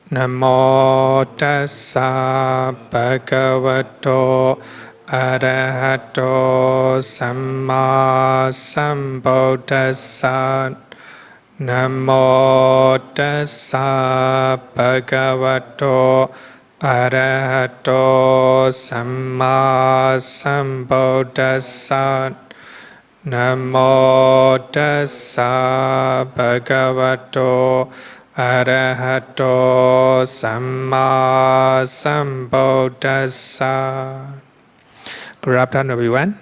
Namo tassa bhagavato arahato samma sambuddhassa. Namo tassa bhagavato arahato samma sambuddhassa. Namo tassa bhagavato arahato samma sambuddhassa. Good afternoon, everyone.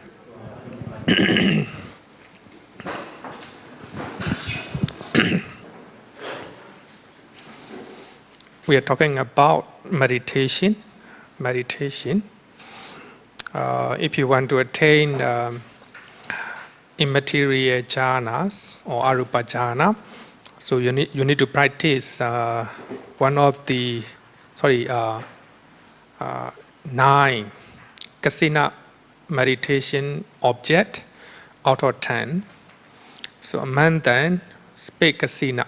We are talking about meditation. If you want to attain immaterial jhanas or arupa jhana, so you need to practice one of the 9 kasina meditation object out of 10. So among them, speak kasina.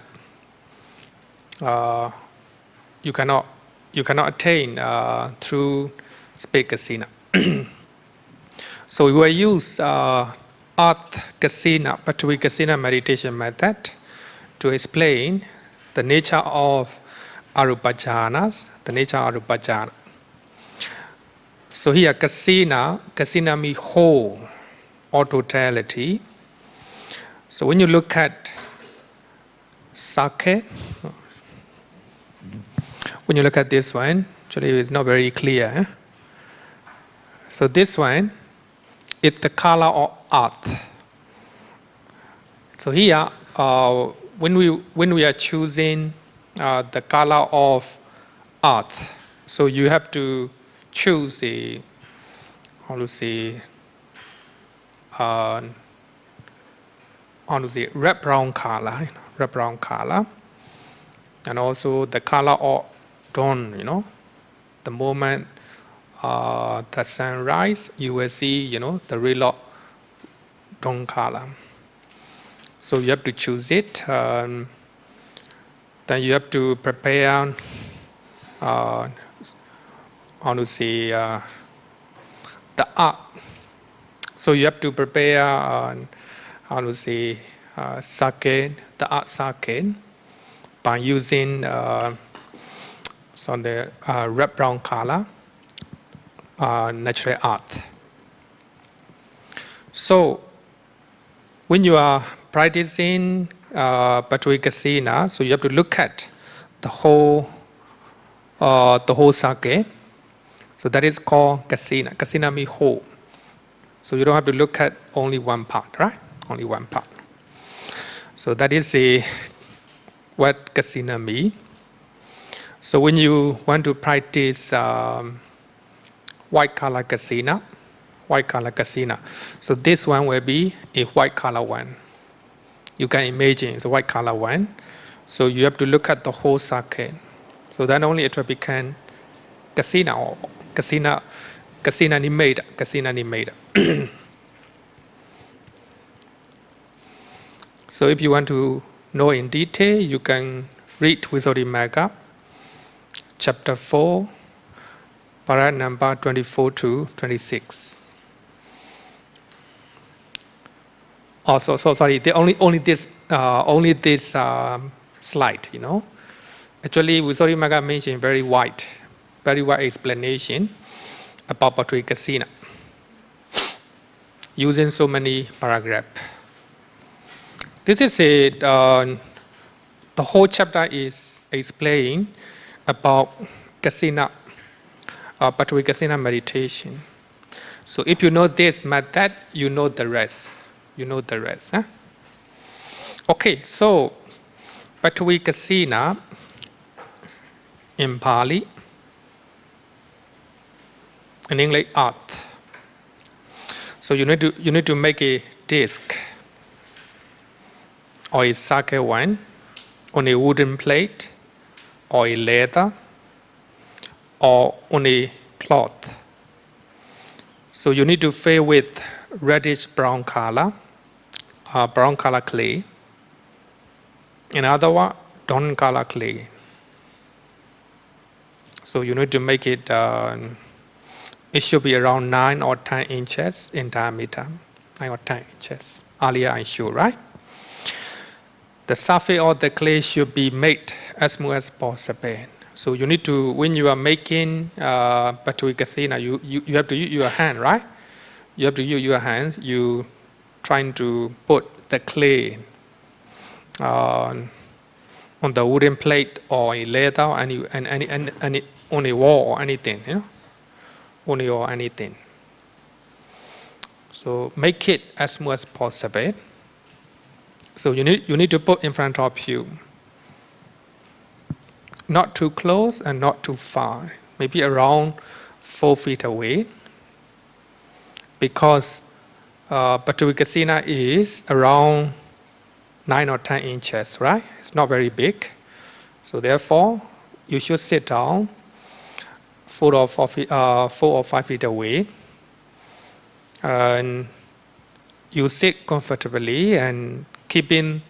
You cannot attain through speak kasina. So we will use earth kasina, Patwi kasina meditation method to explain the nature of arupa jhanas, the nature of arupa jhana. So here kasina means whole or totality. So when you look at sake, when you look at this one, actually it's not very clear. So this one is the color of earth. So here, when we are choosing the color of earth, so you have to choose a red brown color, and also the color of dawn. The moment the sun rise, you will see, the real dawn color. So you have to choose it. Then you have to prepare, the art. So you have to prepare, sake, the art sake, by using the red brown color, natural earth. So when you are practicing Patwi kasina, so you have to look at the whole sake. So that is called kasina. Kasina means whole. So you don't have to look at only one part, right? Only one part. So that is what kasina means. So when you want to practice white color kasina, so this one will be a white color one. You can imagine it's a white color one. So you have to look at the whole sake. So then only it will become kasina or kasina nimeda. So if you want to know in detail, you can read Visuddhimagga, chapter 4, para number 24 to 26. Also, so sorry, only this slide, Actually, Visuddhimagga mentioned very wide explanation about Patwi kasina, using so many paragraphs. This is the whole chapter is explained about kasina, Patwi kasina meditation. So if you know this method, you know the rest. Huh? Okay, so Patwi kasina in Pali, in English, earth. So you need to make a disc or a sake wine on a wooden plate or a leather or on a cloth. So you need to fill with reddish brown color clay. In other words, dawn color clay. So you need to make it, it should be around 9 or 10 inches in diameter. 9 or 10 inches. Earlier I showed, right? The surface of the clay should be made as smooth as possible. So you need to, when you are making Bhante Kasina, you have to use your hand, right? You have to use your hands. You trying to put the clay on the wooden plate or a leather or any on a wall or anything, you know, on a wall or anything. So make it as smooth as possible. So you need to put in front of you, not too close and not too far, maybe around 4 feet away, because Bhante Kasina is around 9 or 10 inches, right? It's not very big. So therefore, you should sit down 4 or 5 feet away, and you sit comfortably and keeping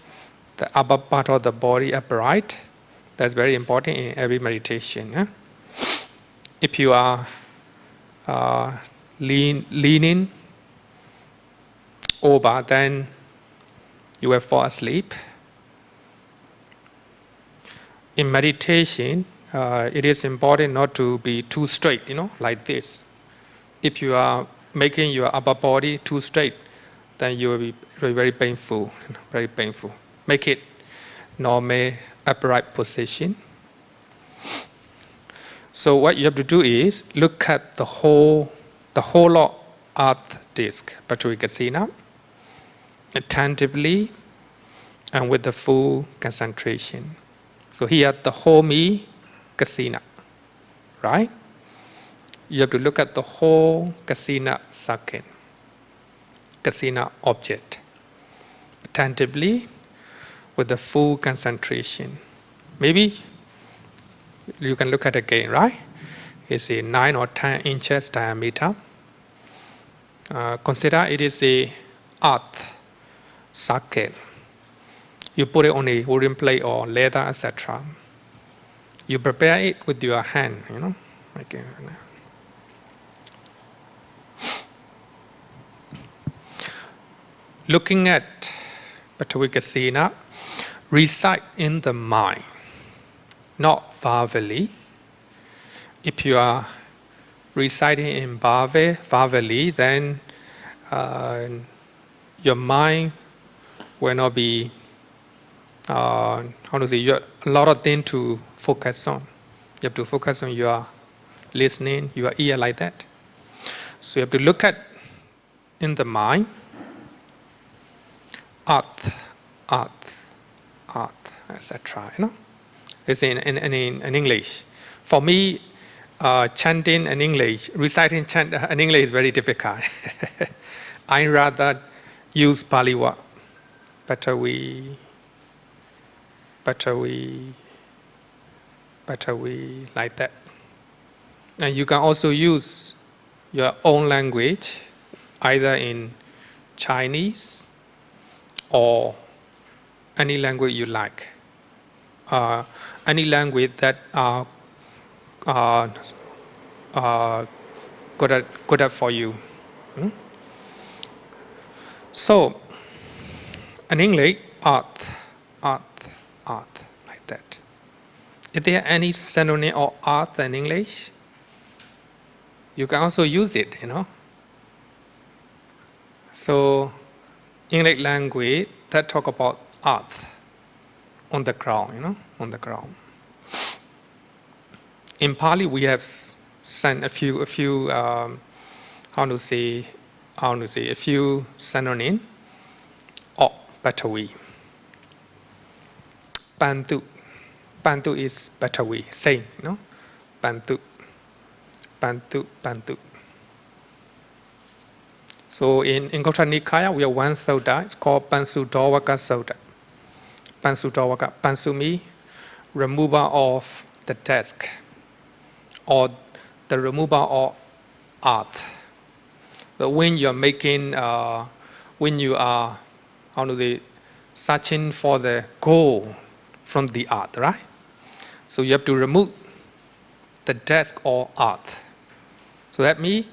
the upper part of the body upright. That's very important in every meditation. Eh? If you are leaning over, then you will fall asleep. In meditation, it is important not to be too straight, you know, like this. If you are making your upper body too straight, then you will be very, very painful, very painful. Make it normal, upright position. So what you have to do is look at the whole of earth disk, Bhante Kasina, attentively and with the full concentration. So here the whole me Kasina, right? You have to look at the whole Kasina circuit, Kasina object, attentively with the full concentration. Maybe you can look at it again, right? It's a 9 or 10 inches diameter. Consider it is a earth circle. You put it on a wooden plate or leather, etc. You prepare it with your hand, you know. Okay. Looking at Bhante Kasina, recite in the mind, not verbally. If you are reciting in verbally, then your mind will not be, you have a lot of things to focus on. You have to focus on your listening, your ear like that. So you have to look at in the mind, earth, etc. You know, it's in English. For me, chanting in English, reciting chant in English is very difficult. I rather use Pali word. Better we like that. And you can also use your own language, either in Chinese or any language you like. Any language that good at for you. So, in English, earth, like that. Is there any synonym of earth in English? You can also use it, you know. So, English language that talk about earth on the ground, you know, on the ground. In Pali, we have sent a few a few synonyms of Bhante. Bantu is Bhante, same, you know, Bantu. So in Anguttara Nikaya, we have one sutta. It's called Pansudawaka Sutta. Pansudawaka. Pansu means removal of the task, or the removal of earth. But when you're making, when you are, searching for the goal from the earth, right? So you have to remove the desk or earth. So that means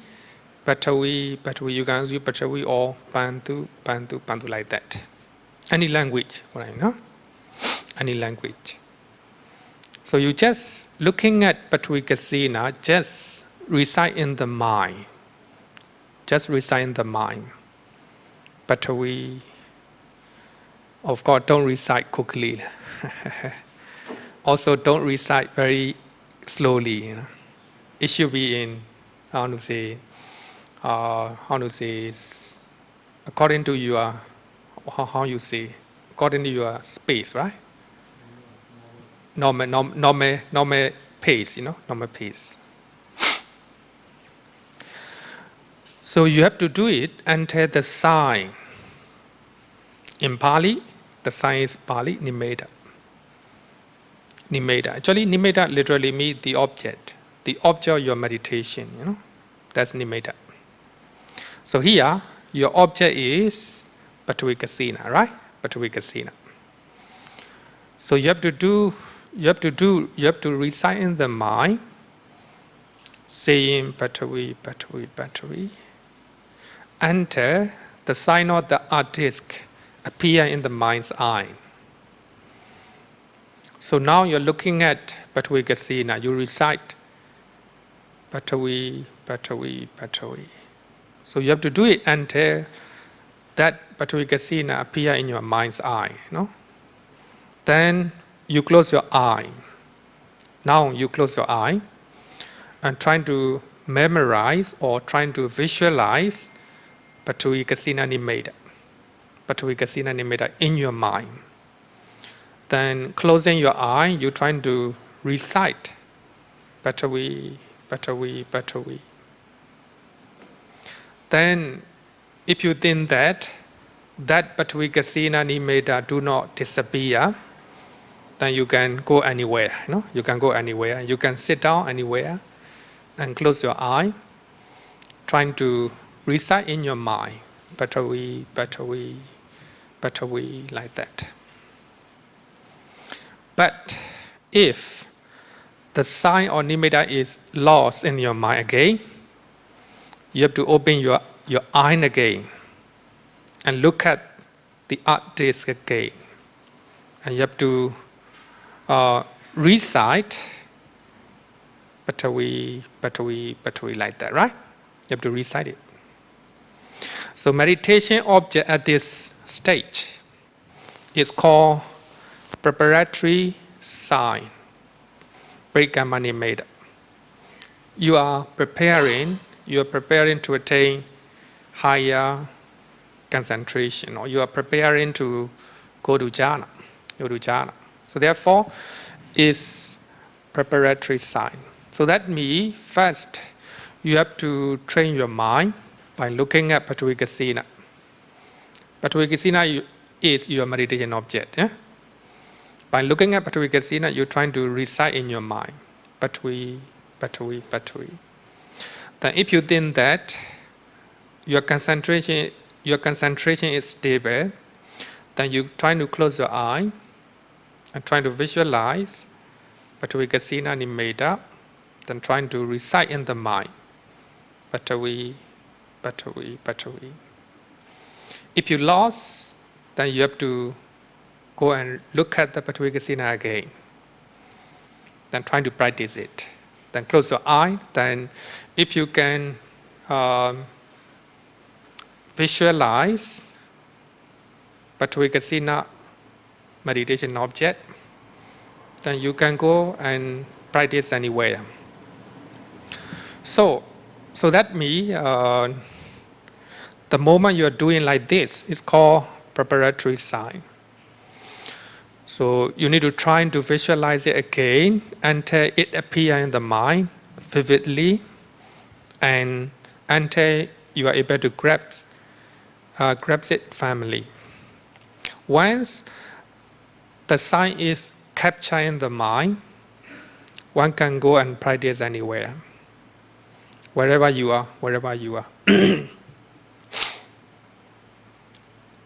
Patawi, you can use Patawi or Bantu like that. Any language, right? No? Any language. So you just looking at Patawi Kasina, just recite in the mind. Just recite in the mind. Patawi, of course, don't recite quickly. Also, don't recite very slowly. You know? It should be in, how to say, according to your, how you say, according to your space, right? Normal pace, normal pace. So you have to do it until the sign. In Pali, the sign is Pali, Nimeda. Nimeda. Actually, Nimeda literally means the object of your meditation, That's Nimeda. So here, your object is Patawi Kasina, right? Patawi Kasina. So you have to recite in the mind, saying Patawi, until the sign of the artist appear in the mind's eye. So now you're looking at Patawi Kasina, you recite Patawi. So you have to do it until that Patawi Kasina appear in your mind's eye. Then you close your eye. Now you close your eye and trying to memorize or trying to visualize Patawi Kasina Nimeda in your mind. Then closing your eye, you're trying to recite Patawi. Then if you think that Patawi Kasina Nimeda do not disappear, then you can go anywhere. You can go anywhere. You can sit down anywhere and close your eye, trying to recite in your mind Patawi, like that. But if the sign or Nimeda is lost in your mind again, you have to open your eye again and look at the art disc again. And you have to recite Patawi like that, right? You have to recite it. So meditation object at this stage is called preparatory sign. Nimeda. You are preparing to attain higher concentration, or you are preparing to go to jhana. So therefore, is preparatory sign. So that means first you have to train your mind by looking at Patawi Kasina. Patawi Kasina is your meditation object. Yeah? By looking at Patawi Kasina, you're trying to recite in your mind Patawi. Then if you think that your concentration is stable, then you try to close your eye and trying to visualize Patawi Kasina Nimeda, then trying to recite in the mind Patawi. If you lost, then you have to go and look at the Patawi Kasina again. Then trying to practice it. Then close your eye. Then if you can visualize Patawi Kasina meditation object, then you can go and practice anywhere. So that means the moment you are doing like this is called preparatory sign. So you need to try to visualize it again until it appears in the mind vividly, and until you are able to grasp it firmly. Once the sign is captured in the mind, one can go and practice anywhere, wherever you are.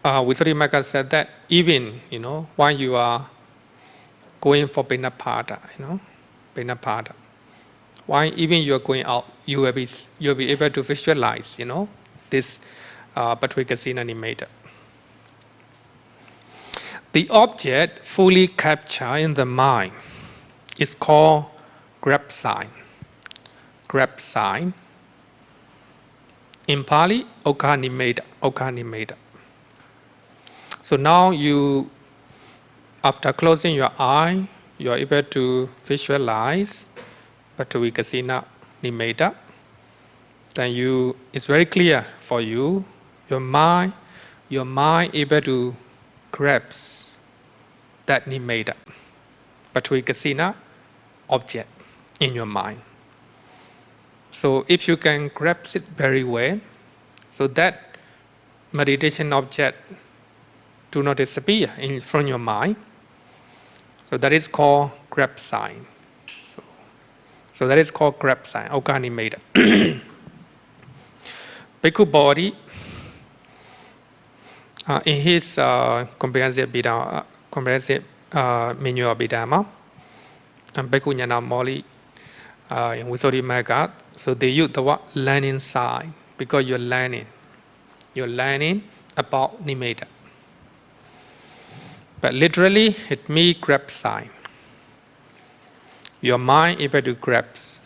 Visuddhimagga said that even while you are going for Pinapada, Why even you are going out, you will be able to visualize, this Patvika animator. The object fully captured in the mind is called grab sign. Grab sign. In Pali, Okanimeda. So now you, after closing your eye, you are able to visualize Patvika Nimeda. Then it's very clear for you, your mind able to grasp that Nimeda, Patvika object in your mind. So if you can grasp it very well, so that meditation object do not disappear from your mind. So that is called grab sign. So that is called grab sign, Okanimeda. Bhikkhu Bodhi, in his comprehensive manual of Abhidhamma, and Bhikkhu Nyana Moli in Visuddhimagga, so they use the word learning sign because you're learning about Nimeda. But literally, it means grab sign. Your mind able to grasp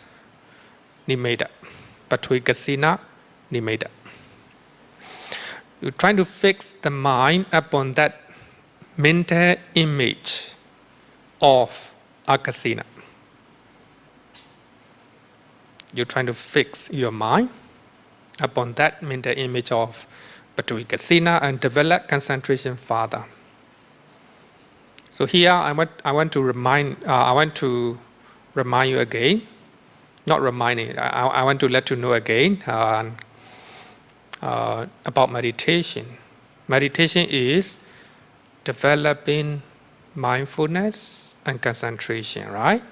Nimeda, Patvika Nimeda. You're trying to fix the mind upon that mental image of a kasina. You're trying to fix your mind upon that mental image of Patvika and develop concentration further. So here I want to remind you again, not reminding. I want to let you know again about meditation. Meditation is developing mindfulness and concentration, right?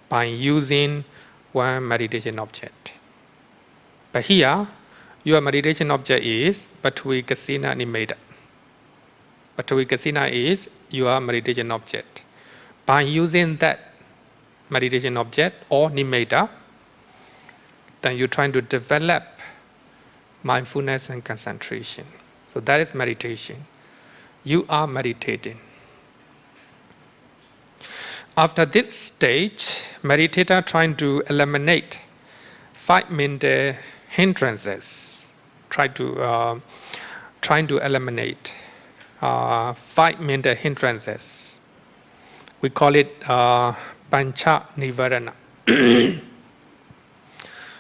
By using one meditation object. But here, your meditation object is Patvika Nimeda. Patvika is your meditation object. By using that meditation object or Nimeda, then you're trying to develop mindfulness and concentration. So that is meditation. You are meditating. After this stage, meditator trying to eliminate 5 mental hindrances. Trying to eliminate 5 mental hindrances. We call it Pancha Nivarana.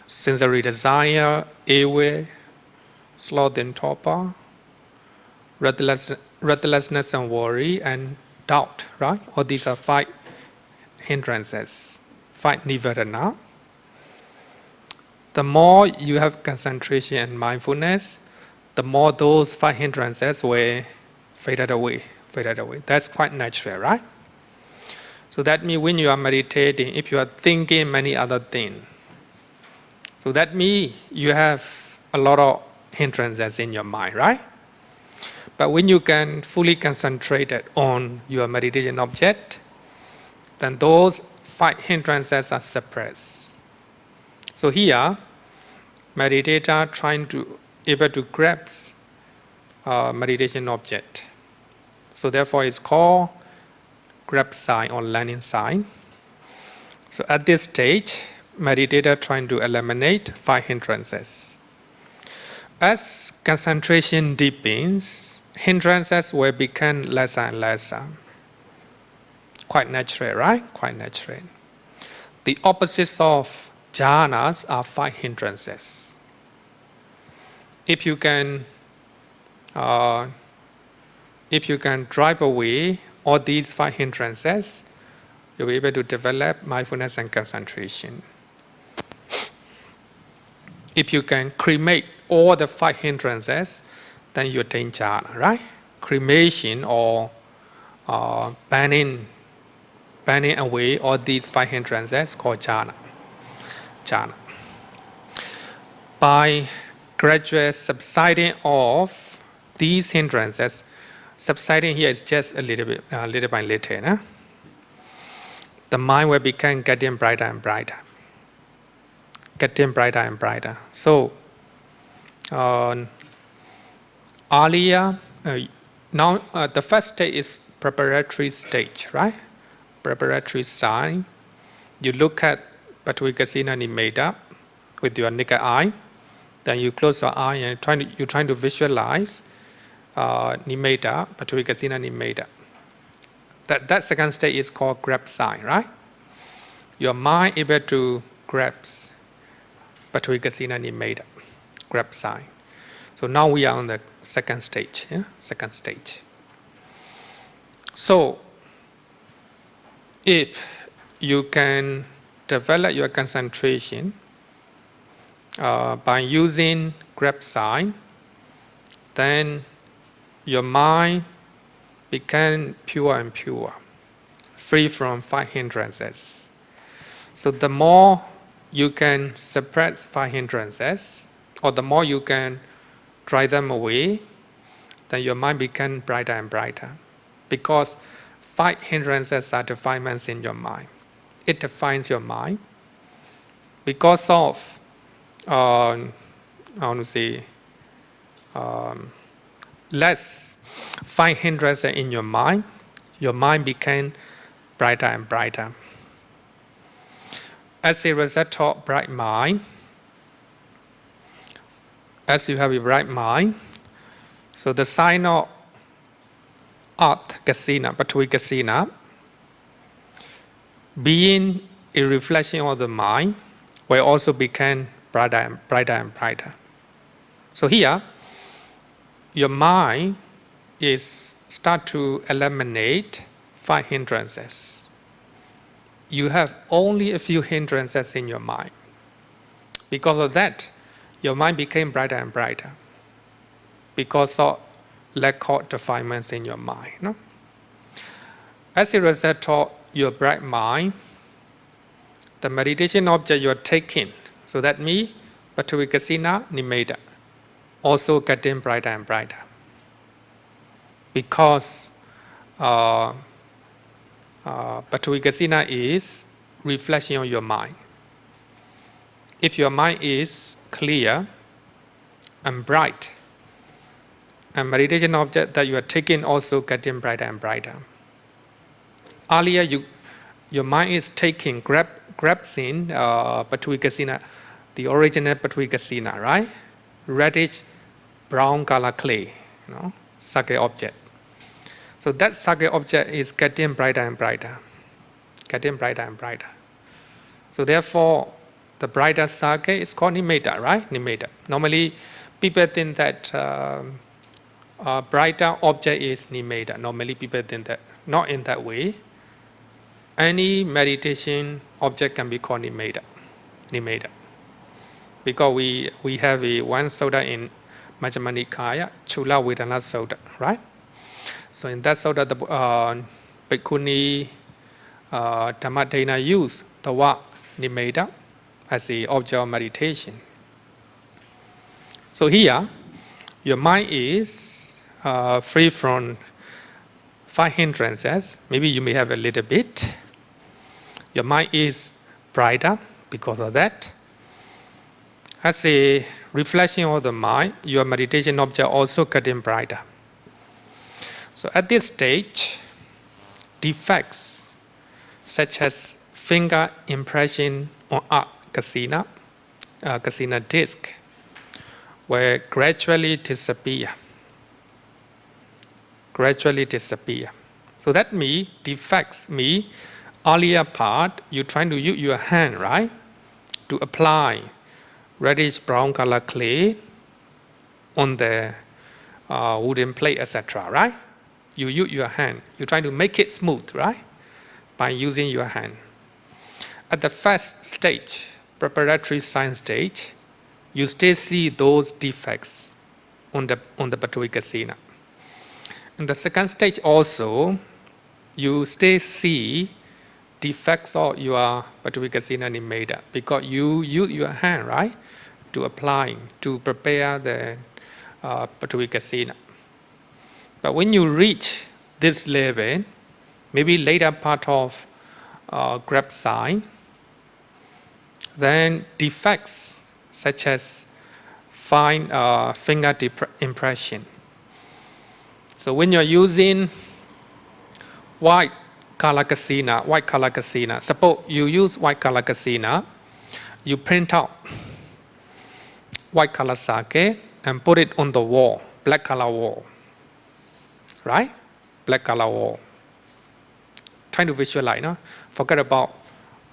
Sensory desire, airway, sloth and torpor, restlessness and worry, and doubt, right? All these are 5 hindrances, 5 nivarana. The more you have concentration and mindfulness, the more those 5 hindrances will faded away. That's quite natural, right? So that means when you are meditating, if you are thinking many other things, so that means you have a lot of hindrances in your mind, right? But when you can fully concentrate on your meditation object, then those 5 hindrances are suppressed. So here, meditator trying to able to grasp meditation object. So therefore, it's called grab sign or learning sign. So at this stage, meditator trying to eliminate 5 hindrances. As concentration deepens, hindrances will become lesser and lesser. Quite natural, right? Quite natural. The opposites of jhanas are 5 hindrances. If you can drive away all these 5 hindrances, you'll be able to develop mindfulness and concentration. If you can cremate all the 5 hindrances, then you attain jhana, right? Cremation or banning away all these 5 hindrances called jhana. By gradual subsiding of these hindrances, subsiding here is just a little by little. The mind will become getting brighter and brighter. getting brighter and brighter. So earlier, now the first stage is preparatory stage, right? Preparatory sign. You look at Patvika-sina Nimeda with your naked eye. Then you close your eye and you're trying to visualize Nimeda, Patvika-sina Nimeda. That second stage is called grab sign, right? Your mind able to grasp Patvika-sina Nimeda, grab sign. So now we are on the second stage. Yeah? Second stage. So if you can develop your concentration by using grab sign, then your mind became pure and pure, free from 5 hindrances. So the more you can suppress 5 hindrances, or the more you can drive them away, then your mind becomes brighter and brighter. Because 5 hindrances are defilements in your mind. It defines your mind. Because of, less 5 hindrances in your mind became brighter and brighter. As a result of bright mind, as you have a bright mind, so the sign of Earth Kasina, Patwi Kasina, being a reflection of the mind, will also become brighter and brighter and brighter. So here, your mind is start to eliminate 5 hindrances. You have only a few hindrances in your mind. Because of that, your mind became brighter and brighter. Because of lack of defilements in your mind. No? As a result of your bright mind, the meditation object you are taking, so that means Patvika-sina Nimeda, also getting brighter and brighter. Because Patvika-sina is reflection on your mind. If your mind is clear and bright, and meditation object that you are taking also getting brighter and brighter. Earlier, your mind is taking, grasping Patvika-sina, the original Patvika-sina, right? Reddish brown color clay, sake object. So that sake object is getting brighter and brighter, getting brighter and brighter. So therefore, the brighter sake is called Nimeda, right? Nimeda. Normally, people think that brighter object is Nimeda. Normally, people think that. Not in that way. Any meditation object can be called Nimeda. Nimeda. Because we have one sutta in Majjhima Nikaya, Chula Vedana Sutta, right? So in that sutta, the Bhikkhuni Dhammadena use the word Nimeda as the object of meditation. So here, your mind is free from 5 hindrances. Maybe you may have a little bit. Your mind is brighter because of that. As a reflection of the mind, your meditation object also getting brighter. So at this stage, defects such as finger impression on Earth Kasina, Kasina disc, will gradually disappear. Gradually disappear. So that means defects means earlier part, you're trying to use your hand, right? To apply reddish brown color clay on the wooden plate, etc., right? You use your hand. You're trying to make it smooth, right? By using your hand. At the first stage, preparatory sign stage, you still see those defects on the Patvika-sina. In the second stage also, you still see defects of your Patvika-sina Nimeda because you use your hand, right, to apply, to prepare the Patvika-sina. But when you reach this level, maybe later part of grab sign, Then defects such as fine finger impression. So when you're using white color casina, suppose you use white color casina, you print out white color sake and put it on the wall, black color wall, right? Black color wall. Trying to visualize, no? Forget about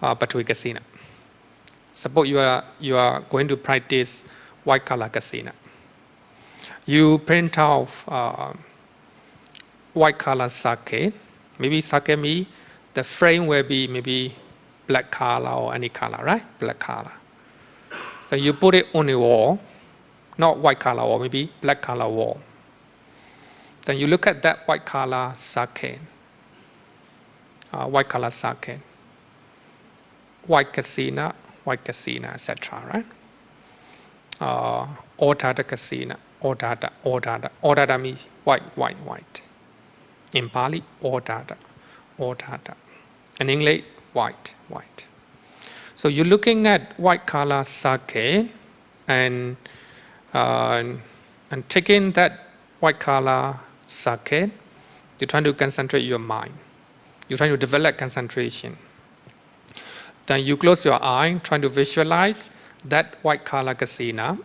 Batui casina. Suppose you are going to practice white color casina. You print out white color sake. Maybe sake me, the frame will be maybe black color or any color, right? Black color. So you put it on the wall, not white color wall, maybe black color wall. Then you look at that white color sake, white casina, etc. Right? Ortada casina, ortada means white. In Pali, ortada. In English, white. So you're looking at white color sake and taking that white color sake, you're trying to concentrate your mind. You're trying to develop concentration. Then you close your eye, trying to visualize that white color casina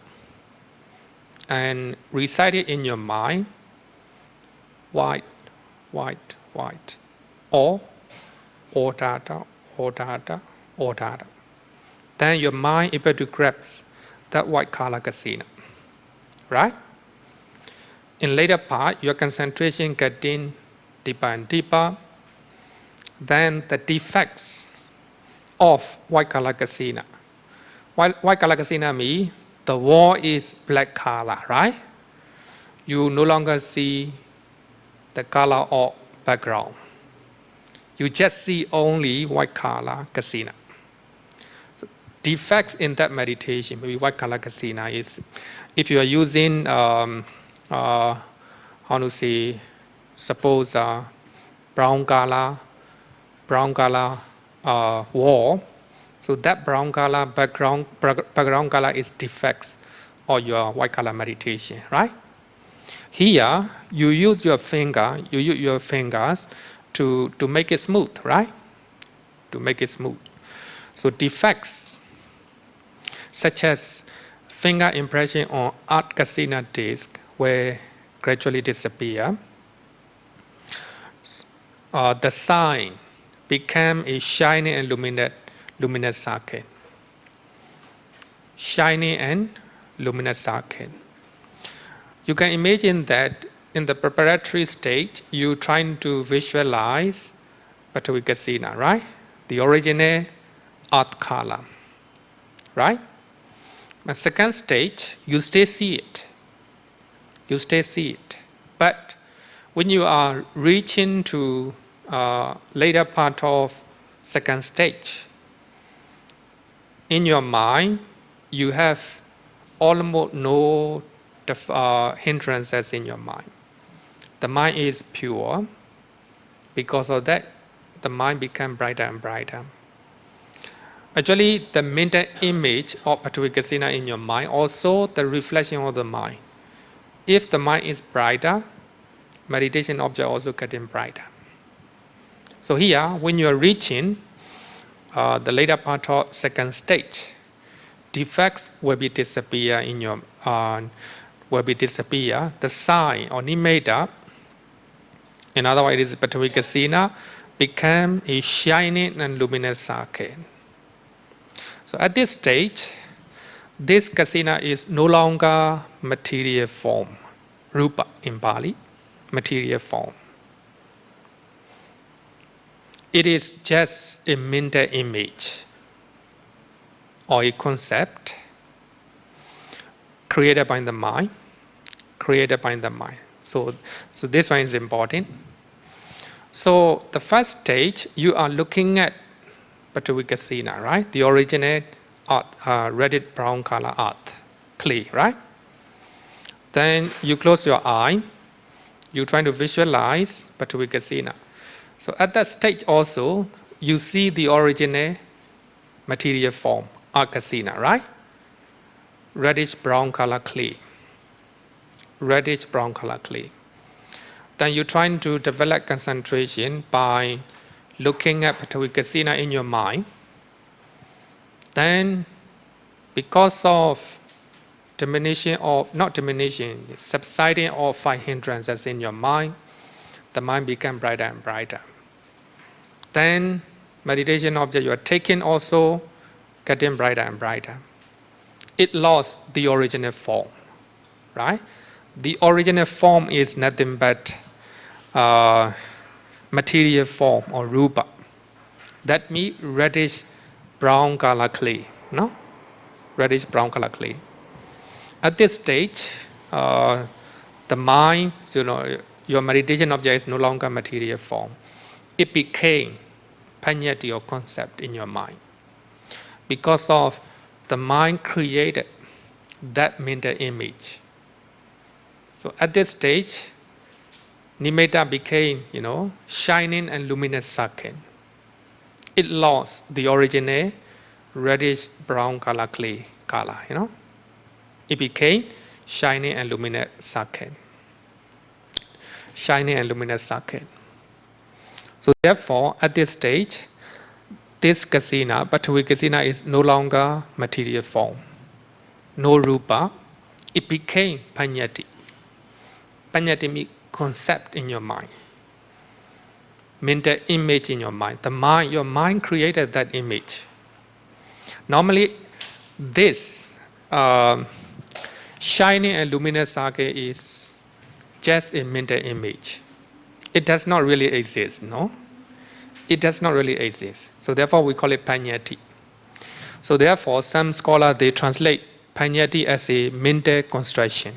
and recite it in your mind, white, or ortada. Then your mind able to grasp that white color casina, right? In later part, your concentration getting deeper and deeper. Then the defects of white color casina. White color casina means the wall is black color, right? You no longer see the color of background. You just see only white color casina. So defects in that meditation, maybe white color casina, is if you are using suppose brown color wall. So that brown color background color is defects of your white color meditation, right? Here you use your fingers to make it smooth, right? To make it smooth. So defects such as finger impression on art casino disc will gradually disappear. The sign became a shiny and luminous sake. Shiny and luminous sake. You can imagine that in the preparatory stage, you're trying to visualize Batui casina, right? The original art color, right? The second stage, you still see it. But when you are reaching to later part of second stage, in your mind, you have almost no hindrances in your mind. The mind is pure. Because of that, the mind becomes brighter and brighter. Actually, the mental image of Batui casina in your mind, also the reflection of the mind. If the mind is brighter, meditation object also getting brighter. So here, when you are reaching the later part of second stage, defects will be disappear in your The sign or nimeta, in other words, Batui casina, became a shining and luminous sake. So at this stage, this casina is no longer material form, rupa in Pali, material form. It is just a mental image or a concept created by the mind. So this one is important. So the first stage, you are looking at Batui casina, right? The original art, reddish brown color art, clay, right? Then you close your eye. You're trying to visualize Batui casina. So at that stage also, you see the original material form, or kasina, right? Reddish brown color clay. Reddish brown color clay. Then you're trying to develop concentration by looking at Patavi kasina in your mind. Then, because of subsiding of 5 hindrances in your mind, the mind became brighter and brighter. Then, meditation object you are taking also getting brighter and brighter. It lost the original form, right? The original form is nothing but material form or rupa. That means reddish brown color clay, no? Reddish brown color clay. At this stage, the mind, your meditation object is no longer material form. It became panyati or concept in your mind. Because of the mind created that mental image. So at this stage, nimitta became, shining and luminous circle. It lost the original reddish brown color clay color, It became shining and luminous circle. Shining and luminous circle. So therefore, at this stage, this kasina, Patavi kasina, is no longer material form, no rupa. It became panyati. Panyati means concept in your mind, mental image in your mind. Your mind created that image. Normally, this shining and luminous circle is just a mental image. It does not really exist, no? It does not really exist. So therefore, we call it panyati. So therefore, some scholars, they translate panyati as a mental construction.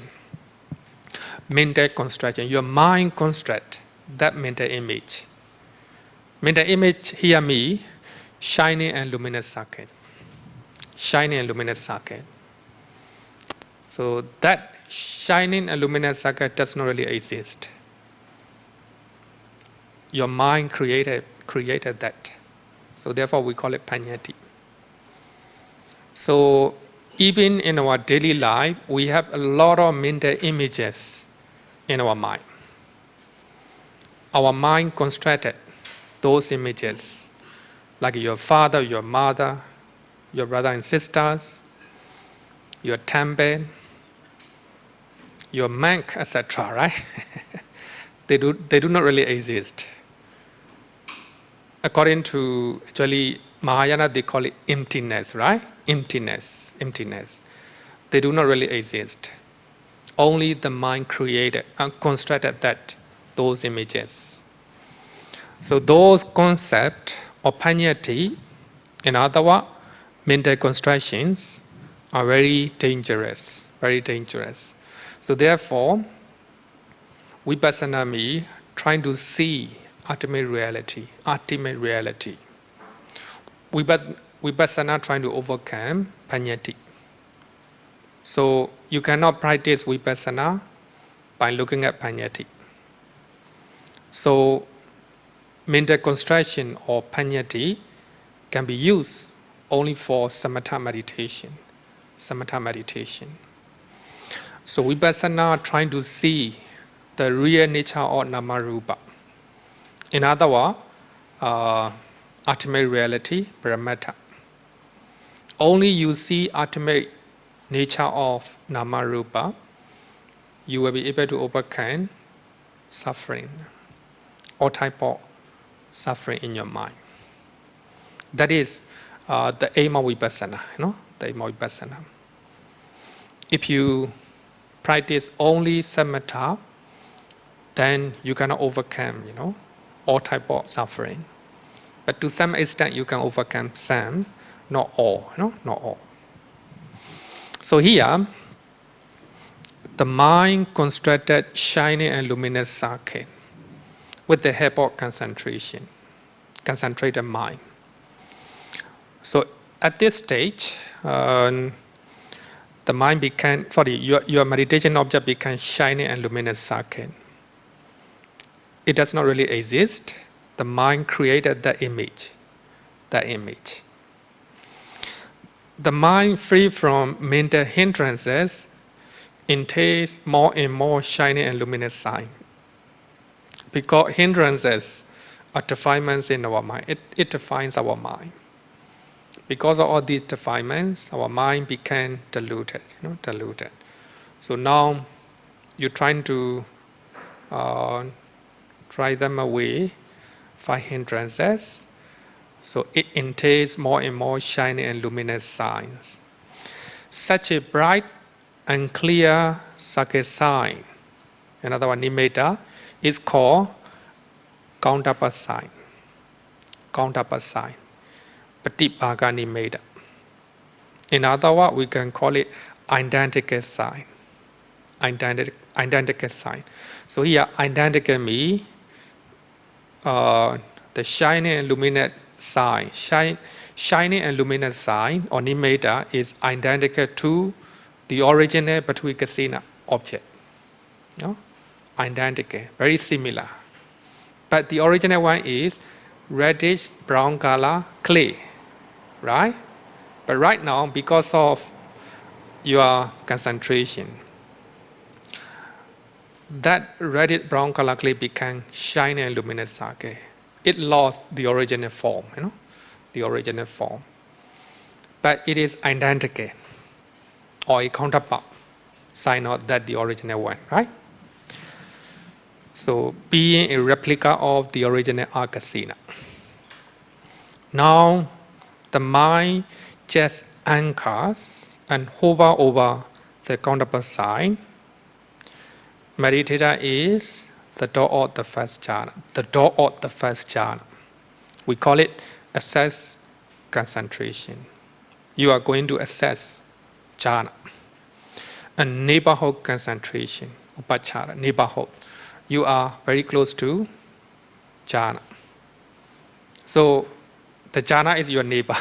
Mental construction. Your mind construct that mental image. Mental image here means shining and luminous circle. Shining and luminous circle. So that shining and luminous circle does not really exist. Your mind created that. So therefore we call it panyati. So even in our daily life, we have a lot of mental images in our mind. Our mind constructed those images, like your father, your mother, your brother and sisters, your temple, your monk, etc., right? They do not really exist. According to, actually, Mahayana, they call it emptiness, right? Emptiness. They do not really exist. Only the mind created and constructed those images. So those concepts or panyati, in other words, mental constructions, are very dangerous, very dangerous. So therefore, vipassana means trying to see ultimate reality. Vipassana trying to overcome panyati. So you cannot practice vipassana by looking at panyati. So mental construction or panyati can be used only for samatha meditation. Samatha meditation. So vipassana trying to see the real nature of nama rupa. In other words, ultimate reality, paramata. Only you see ultimate nature of nama rupa, you will be able to overcome suffering, all type of suffering in your mind. That is the aim of vipassana, the aim of vipassana. If you practice only samatha, then you cannot overcome, all type of suffering. But to some extent, you can overcome some, not all, not all. So here, the mind constructed shining and luminous circle with the help of concentration, concentrated mind. So at this stage, the mind became, your meditation object became shining and luminous circle. It does not really exist. The mind created that image. the mind free from mental hindrances entails more and more shining and luminous sign. Because hindrances are defilements in our mind. It defines our mind. Because of all these defilements, our mind became diluted, diluted. So now you're trying to drive them away, find hindrances. So it entails more and more shining and luminous signs. Such a bright and clear circuit sign, another one, nimitta, is called countable sign. Countable sign. Patibhaga nimitta. In other words, we can call it identical sign. Identical sign. So here, identical means the shining and luminous sign. Shining and luminous sign or nimitta is identical to the original Bhante object. Identical, very similar. But the original one is reddish brown color clay, right? But right now, because of your concentration, that reddish brown color clay became shiny and luminous sake. It lost the original form, the original form. But it is identical, or a counterpart sign of that the original one, right? So being a replica of the original Akasina. Now the mind just anchors and hover over the counterpart sign. Meditator is the door of the first jhana. The door of the first jhana. We call it assess concentration. You are going to assess jhana. And neighborhood concentration, upachara, neighborhood. You are very close to jhana. So the jhana is your neighbor.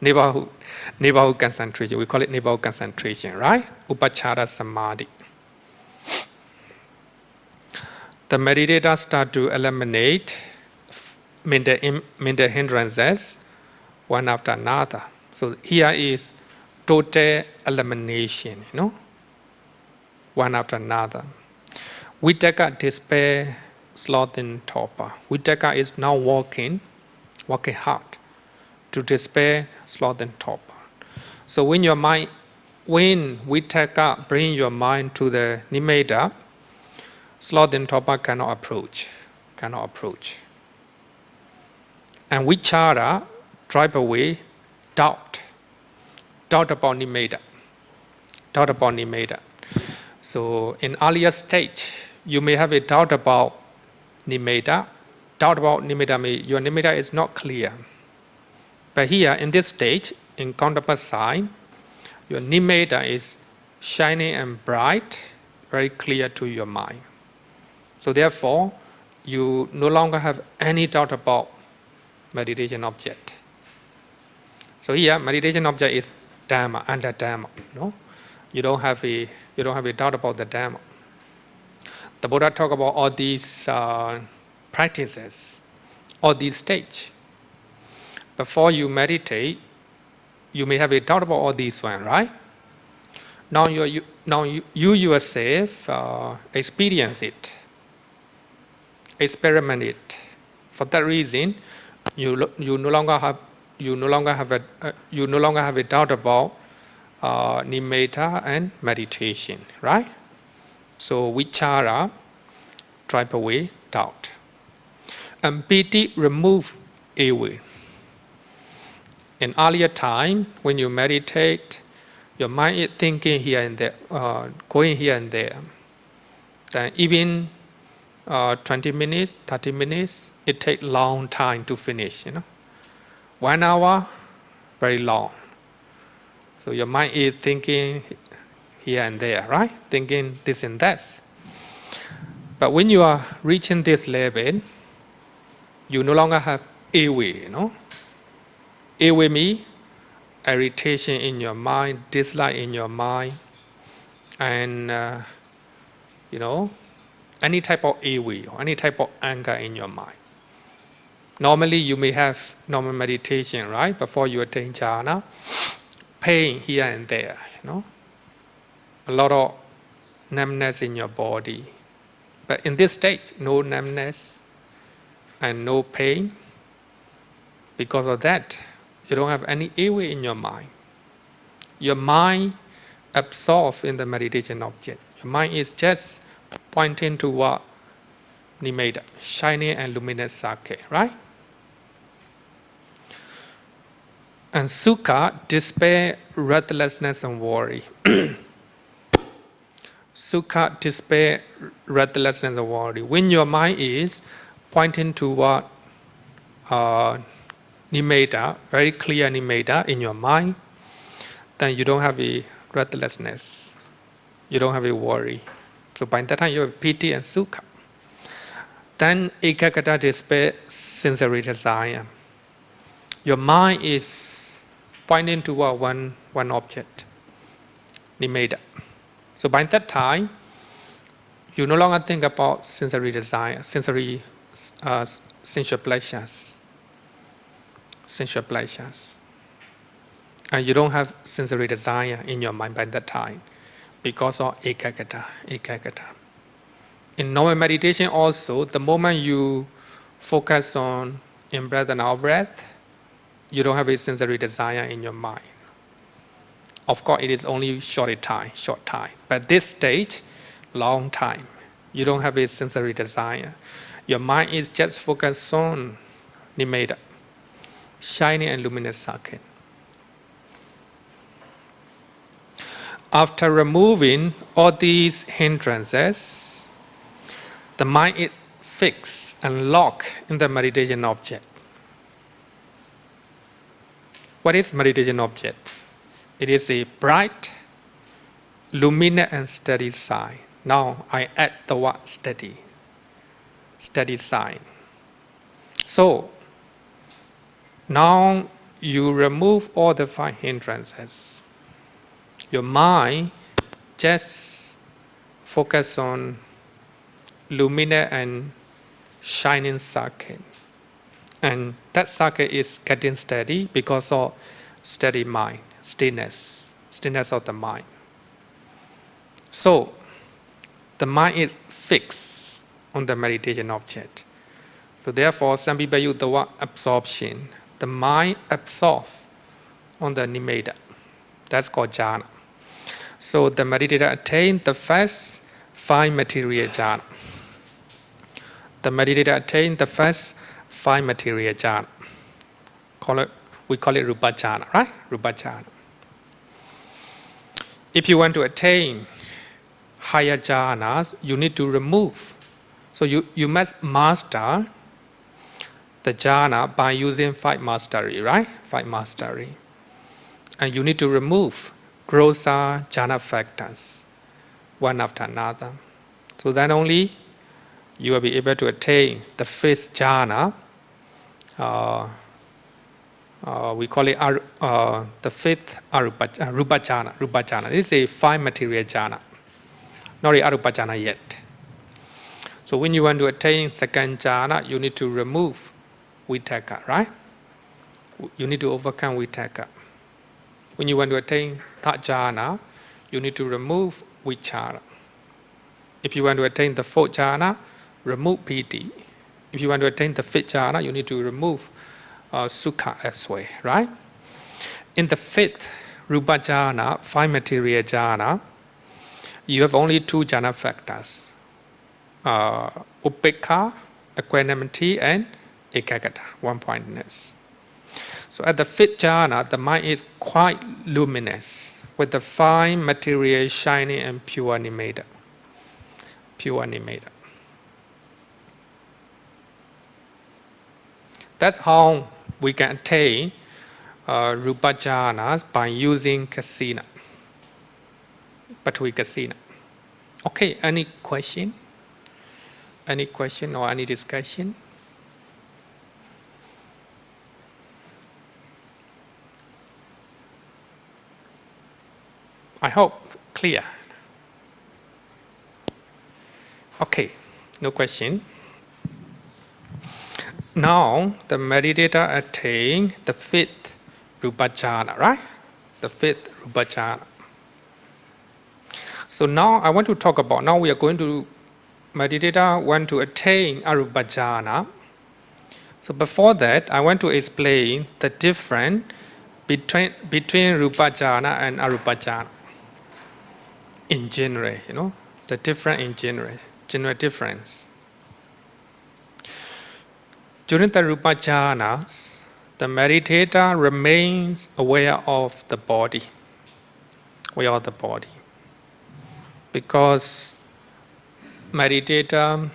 neighborhood concentration. We call it neighborhood concentration, right? Upachara samadhi. The meditator start to eliminate mental hindrances one after another. So here is total elimination, one after another. Vitakka, despair, sloth and torpor. Vitakka is now working hard to despair, sloth and torpor. So when vitakka bring your mind to the nimitta, sloth and torpor cannot approach. And vichara drive away doubt about nimitta. So in earlier stage, you may have a doubt about nimitta. Doubt about nimitta means your nimitta is not clear. But here in this stage, in counterpart sign, your nimitta is shining and bright, very clear to your mind. So therefore, you no longer have any doubt about meditation object. So here, meditation object is Dhamma, under Dhamma. You don't have a doubt about the Dhamma. The Buddha talk about all these practices, all these stages. Before you meditate, you may have a doubt about all these ones, right? Now you yourself experience it, experiment it. For that reason, you no longer have a doubt about nimitta and meditation, right? So vichara drive away doubt, and piti remove away. In earlier time, when you meditate, your mind is thinking here and there, going here and there. Then even 20 minutes, 30 minutes, it takes long time to finish. 1 hour, very long. So your mind is thinking here and there, right? Thinking this and that. But when you are reaching this level, you no longer have away, Away means irritation in your mind, dislike in your mind, and any type of away or any type of anger in your mind. Normally, you may have normal meditation, right? Before you attain jhana, pain here and there, a lot of numbness in your body. But in this state, no numbness and no pain. Because of that, you don't have any ill in your mind. Your mind absorbs in the meditation object. Your mind is just pointing to what Nimitta, shining and luminous circuit, right? And sukha, despair, restlessness, and worry. Sukha, despair, restlessness, and worry. When your mind is pointing to what Nimitta, very clear Nimitta in your mind, then you don't have a restlessness. You don't have a worry. So by that time you have piti and sukha. Then ekaggata, despair, sensory desire. Your mind is pointing to one object, Nimitta. So by that time, you no longer think about sensory desire, sensual pleasures. Sensual pleasures. And you don't have sensory desire in your mind by that time because of ekaggata. In normal meditation also, the moment you focus on in-breath and out-breath, you don't have a sensory desire in your mind. Of course, it is only short time. But this stage, long time, you don't have a sensory desire. Your mind is just focused on Nimitta, shining and luminous circuit. After removing all these hindrances, the mind is fixed and locked in the meditation object. What is meditation object? It is a bright, luminous and steady sign. Now I add the word steady sign. So now you remove all the 5 hindrances. Your mind just focus on luminous and shining circuit. And that circuit is getting steady because of steady mind, stillness of the mind. So the mind is fixed on the meditation object. So therefore, some people use the word absorption. The mind absorbs on the Nimitta. That's called jhana. So the meditator attained the first 5 material jhana. The meditator attained the first 5 material jhana. We call it rupa jhana, right? Rupa jhana. If you want to attain higher jhanas, you need to remove. So you must master the jhana by using 5 mastery, right? 5 mastery. And you need to remove grosser jhana factors, one after another. So then only you will be able to attain the 5th jhana. We call it the 5th rupa jhana. This is a 5 material jhana, not a arupa jhana yet. So when you want to attain 2nd jhana, you need to remove vitaka, right? You need to overcome vitaka. When you want to attain 3rd jhana, you need to remove vichara. If you want to attain the 4th jhana, remove piti. If you want to attain the 5th jhana, you need to remove sukha as well, right? In the 5th rupa jhana, 5 material jhana, you have only 2 jhana factors, upekkha, equanimity, and ekaggata, one-pointedness. So at the 5th jhana, the mind is quite luminous with the 5 material, shining and pure Nimitta. Pure Nimitta. That's how we can attain rupa jhanas by using kasina, Patwi kasina. Okay, any question? Any question or any discussion? I hope clear. Okay, no question. Now the meditator attained the 5th rupa jhana, right? the fifth Rupa jhana. So now I want to talk about, now we are going to, meditator want to attain Arupa jhana. So before that, I want to explain the difference between Rupa jhana and Arupa jhana. In general, the difference in general difference. During the Rupa jhanas, the meditator remains aware of the body. Because meditator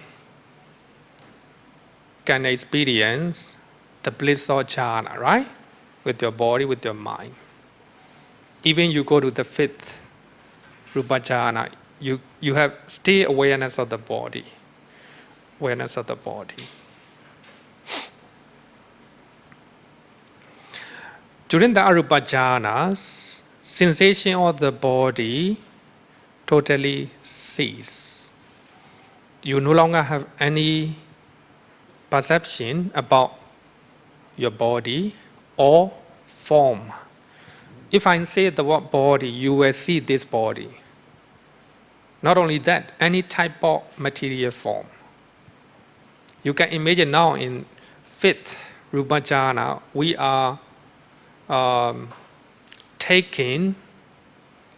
can experience the bliss of jhana, right? With your body, with your mind. Even you go to the fifth Rupa jhana, you have still awareness of the body. Awareness of the body. During the Arupa jhanas, sensation of the body totally cease. You no longer have any perception about your body or form. If I say the word body, you will see this body. Not only that, any type of material form. You can imagine now in fifth Rupa jhana, we are taking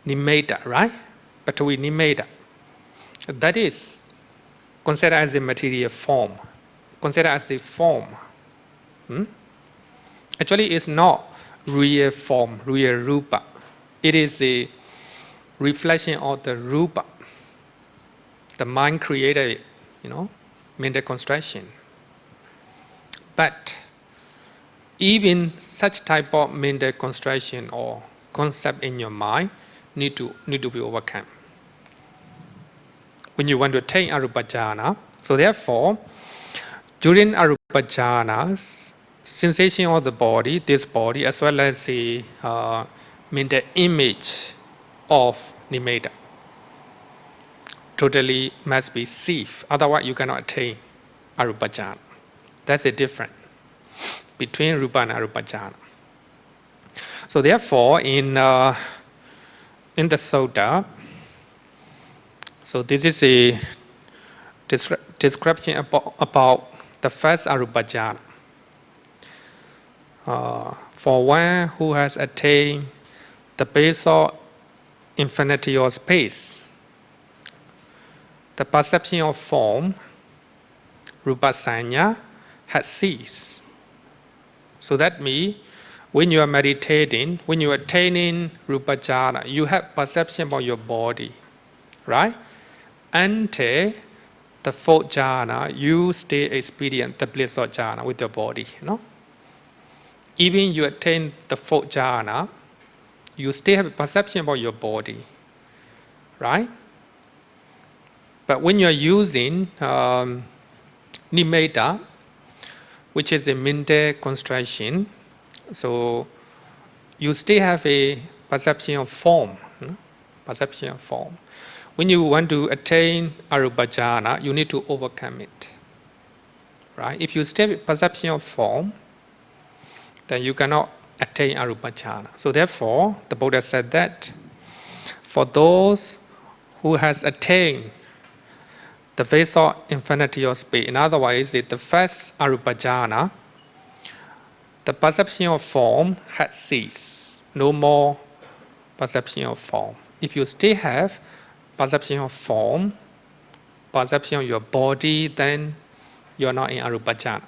nimitta, right? But we nimitta. That is considered as a material form. Considered as a form. Actually, it's not real form, real rupa. It is a reflection of the rupa. The mind created it, mental construction. But even such type of mental construction or concept in your mind need to be overcome when you want to attain Arupa jhana. So therefore, during Arupa jhanas, sensation of the body, this body, as well as the mental image of nimitta, totally must be ceased. Otherwise, you cannot attain Arupa jhana. That's the difference between Rupa and Arupa jhana. So therefore, in the Sutta, so this is a description about the first Arupa jhana. For one who has attained the base of infinity of space, the perception of form, Rupa Sanya, has ceased. So that means when you are meditating, when you are attaining Rupa jhana, you have perception about your body, right? Until the fourth jhana, you still experience the bliss of jhana with your body, Even you attain the fourth jhana, you still have a perception about your body, right? But when you are using nimitta, which is a mental construction, so you still have a perception of form. Perception of form. When you want to attain Arupa jhana, you need to overcome it. Right? If you still have perception of form, then you cannot attain Arupa jhana. So therefore, the Buddha said that for those who has attained the phase of infinity of space, in other words, the first Arupa jhana, the perception of form has ceased. No more perception of form. If you still have perception of form, perception of your body, then you are not in Arupa jhana.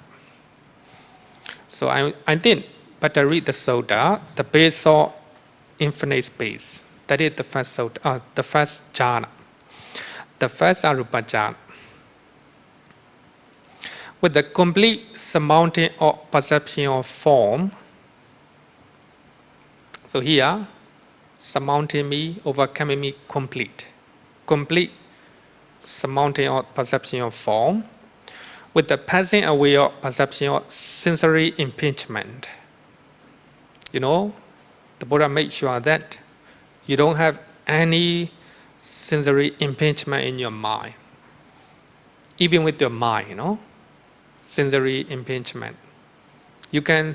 So I think better read the Sutta, the base of infinite space. That is the first Sutta, the first jhana, the first Arupa jhana. With the complete surmounting of perception of form, so here, surmounting me, overcoming me, complete surmounting of perception of form, with the passing away of perception of sensory impingement. The Buddha made sure that you don't have any sensory impingement in your mind. Even with your mind, sensory impingement. You can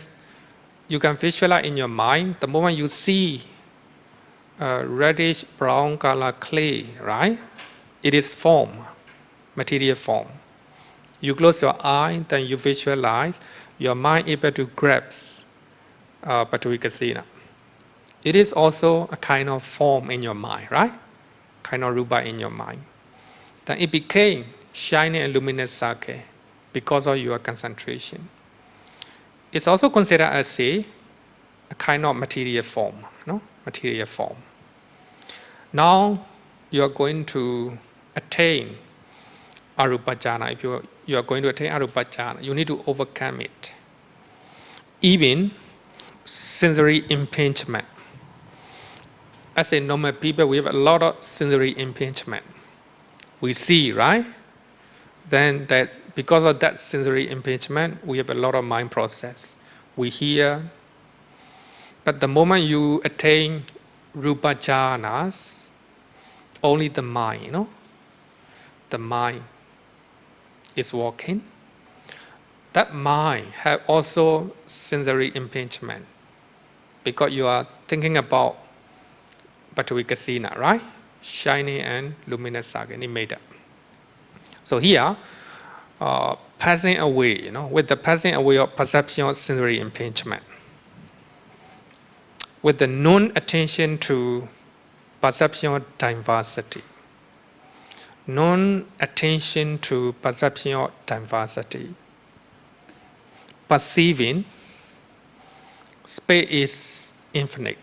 visualize in your mind the moment you see reddish brown color clay, right? It is form, material form. You close your eye, then you visualize, your mind able to grasp Bhante Kasina. It is also a kind of form in your mind, right? Kind of rupa in your mind. Then it became shining and luminous sake because of your concentration. It's also considered as a kind of material form, no? Material form. Now you are going to attain arupa jhana. If you are going to attain arupa jhana, you need to overcome it. Even sensory impingement. As a normal people, we have a lot of sensory impingement. We see, right? Then that because of that sensory impingement, we have a lot of mind process. We hear. But the moment you attain rupa jhanas, only the mind, you know, the mind is walking. That mind have also sensory impingement because you are thinking about Bhante Kasina, right? Shiny and luminous sake, nimeda. So here, passing away, you know, with the passing away of perception of sensory impingement, with the non-attention to perception of diversity, non-attention to perception of diversity, perceiving space is infinite,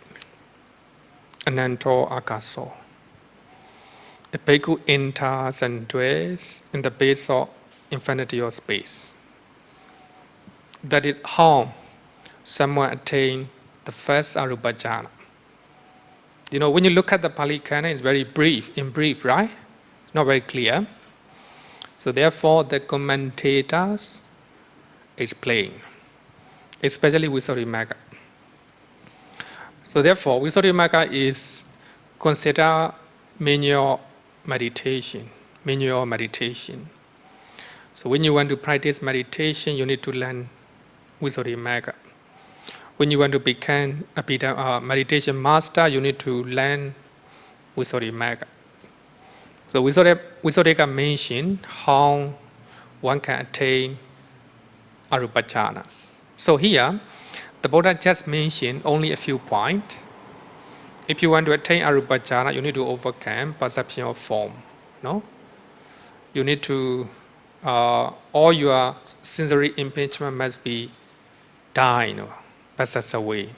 ananto akaso. A bhikkhu enters and dwells in the base of infinity of space. That is how someone attains the first arupa jhana. You know, when you look at the Pali Canon, it's very brief, in brief, right? It's not very clear. So therefore, the commentators explain, especially Visuddhimagga. So therefore, Visuddhimagga is considered manual meditation. Manual meditation. So when you want to practice meditation, you need to learn Visuddhimagga. When you want to become a meditation master, you need to learn Visuddhimagga. So Visuddhimagga mentioned how one can attain arupa jhanas. So here, the Buddha just mentioned only a few points. If you want to attain arupa jhana, you need to overcome perception of form. No, you need to all your sensory impingement must be die, passes away,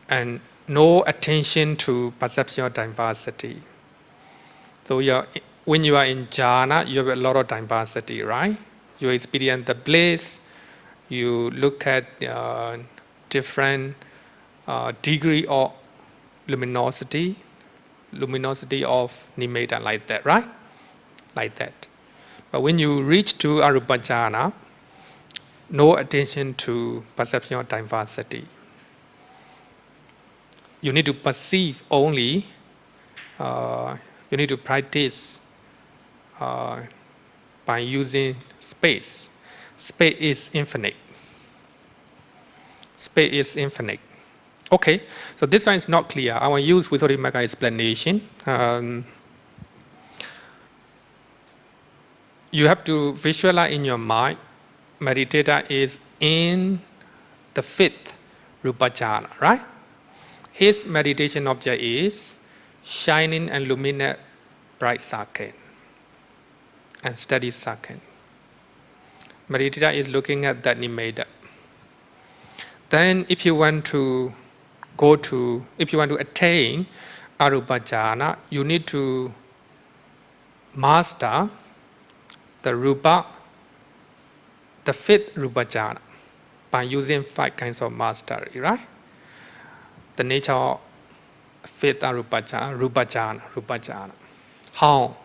and no attention to perception of diversity. So when you are in jhana, you have a lot of diversity, right? You experience the bliss. You look at different degree of luminosity of nimeda, like that, right? Like that. But when you reach to arupa jhana, no attention to perception of diversity. You need to perceive only, you need to practice by using space. Space is infinite. Space is infinite. Okay, so this one is not clear. I will use Visuddhimagga explanation. You have to visualize in your mind, meditator is in the fifth rupa jhana, right? His meditation object is shining and luminous bright sake and steady sake. Meditator is looking at that nimeda. Then if you want to attain arupa jhana, you need to master the rupa, the fifth rupa jhana, by using 5 kinds of mastery, right? The nature of fifth rupa jhana. How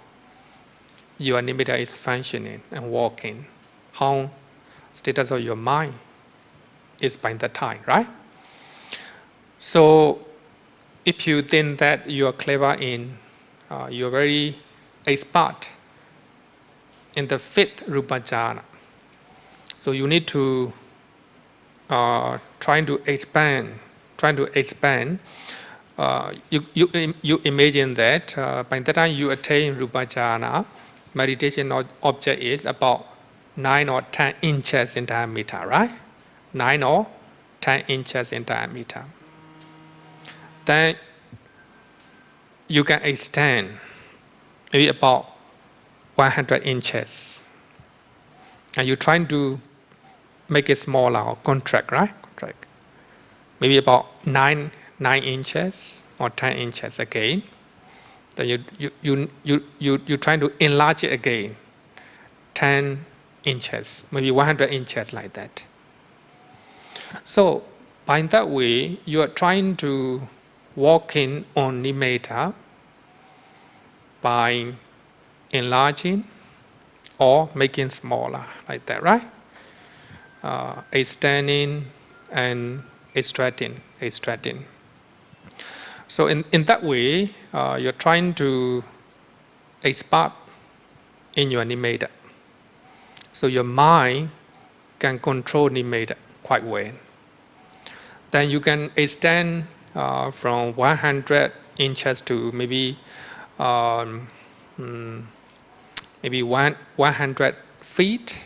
your nimeda is functioning and working. How status of your mind is by the time, right? So if you think that you are clever you are very expert in the fifth rupa jhana, so you need to trying to expand you imagine that by the time you attain Rupa Jhana, meditation object is about 9 or 10 inches in diameter, right? 9 or 10 inches in diameter. Then you can extend maybe about 100 inches. And you're trying to make it smaller or contract, right? Contract. Maybe about 9 inches or 10 inches again. Then you're trying to enlarge it again, 10 inches, maybe 100 inches like that. So by that way, you are trying to walk in on nimitta by enlarging or making smaller like that, right? Extending and extracting. So in that way, you're trying to expand in your nimitta. So your mind can control nimitta quite well. Then you can extend from 100 inches to maybe 100 feet,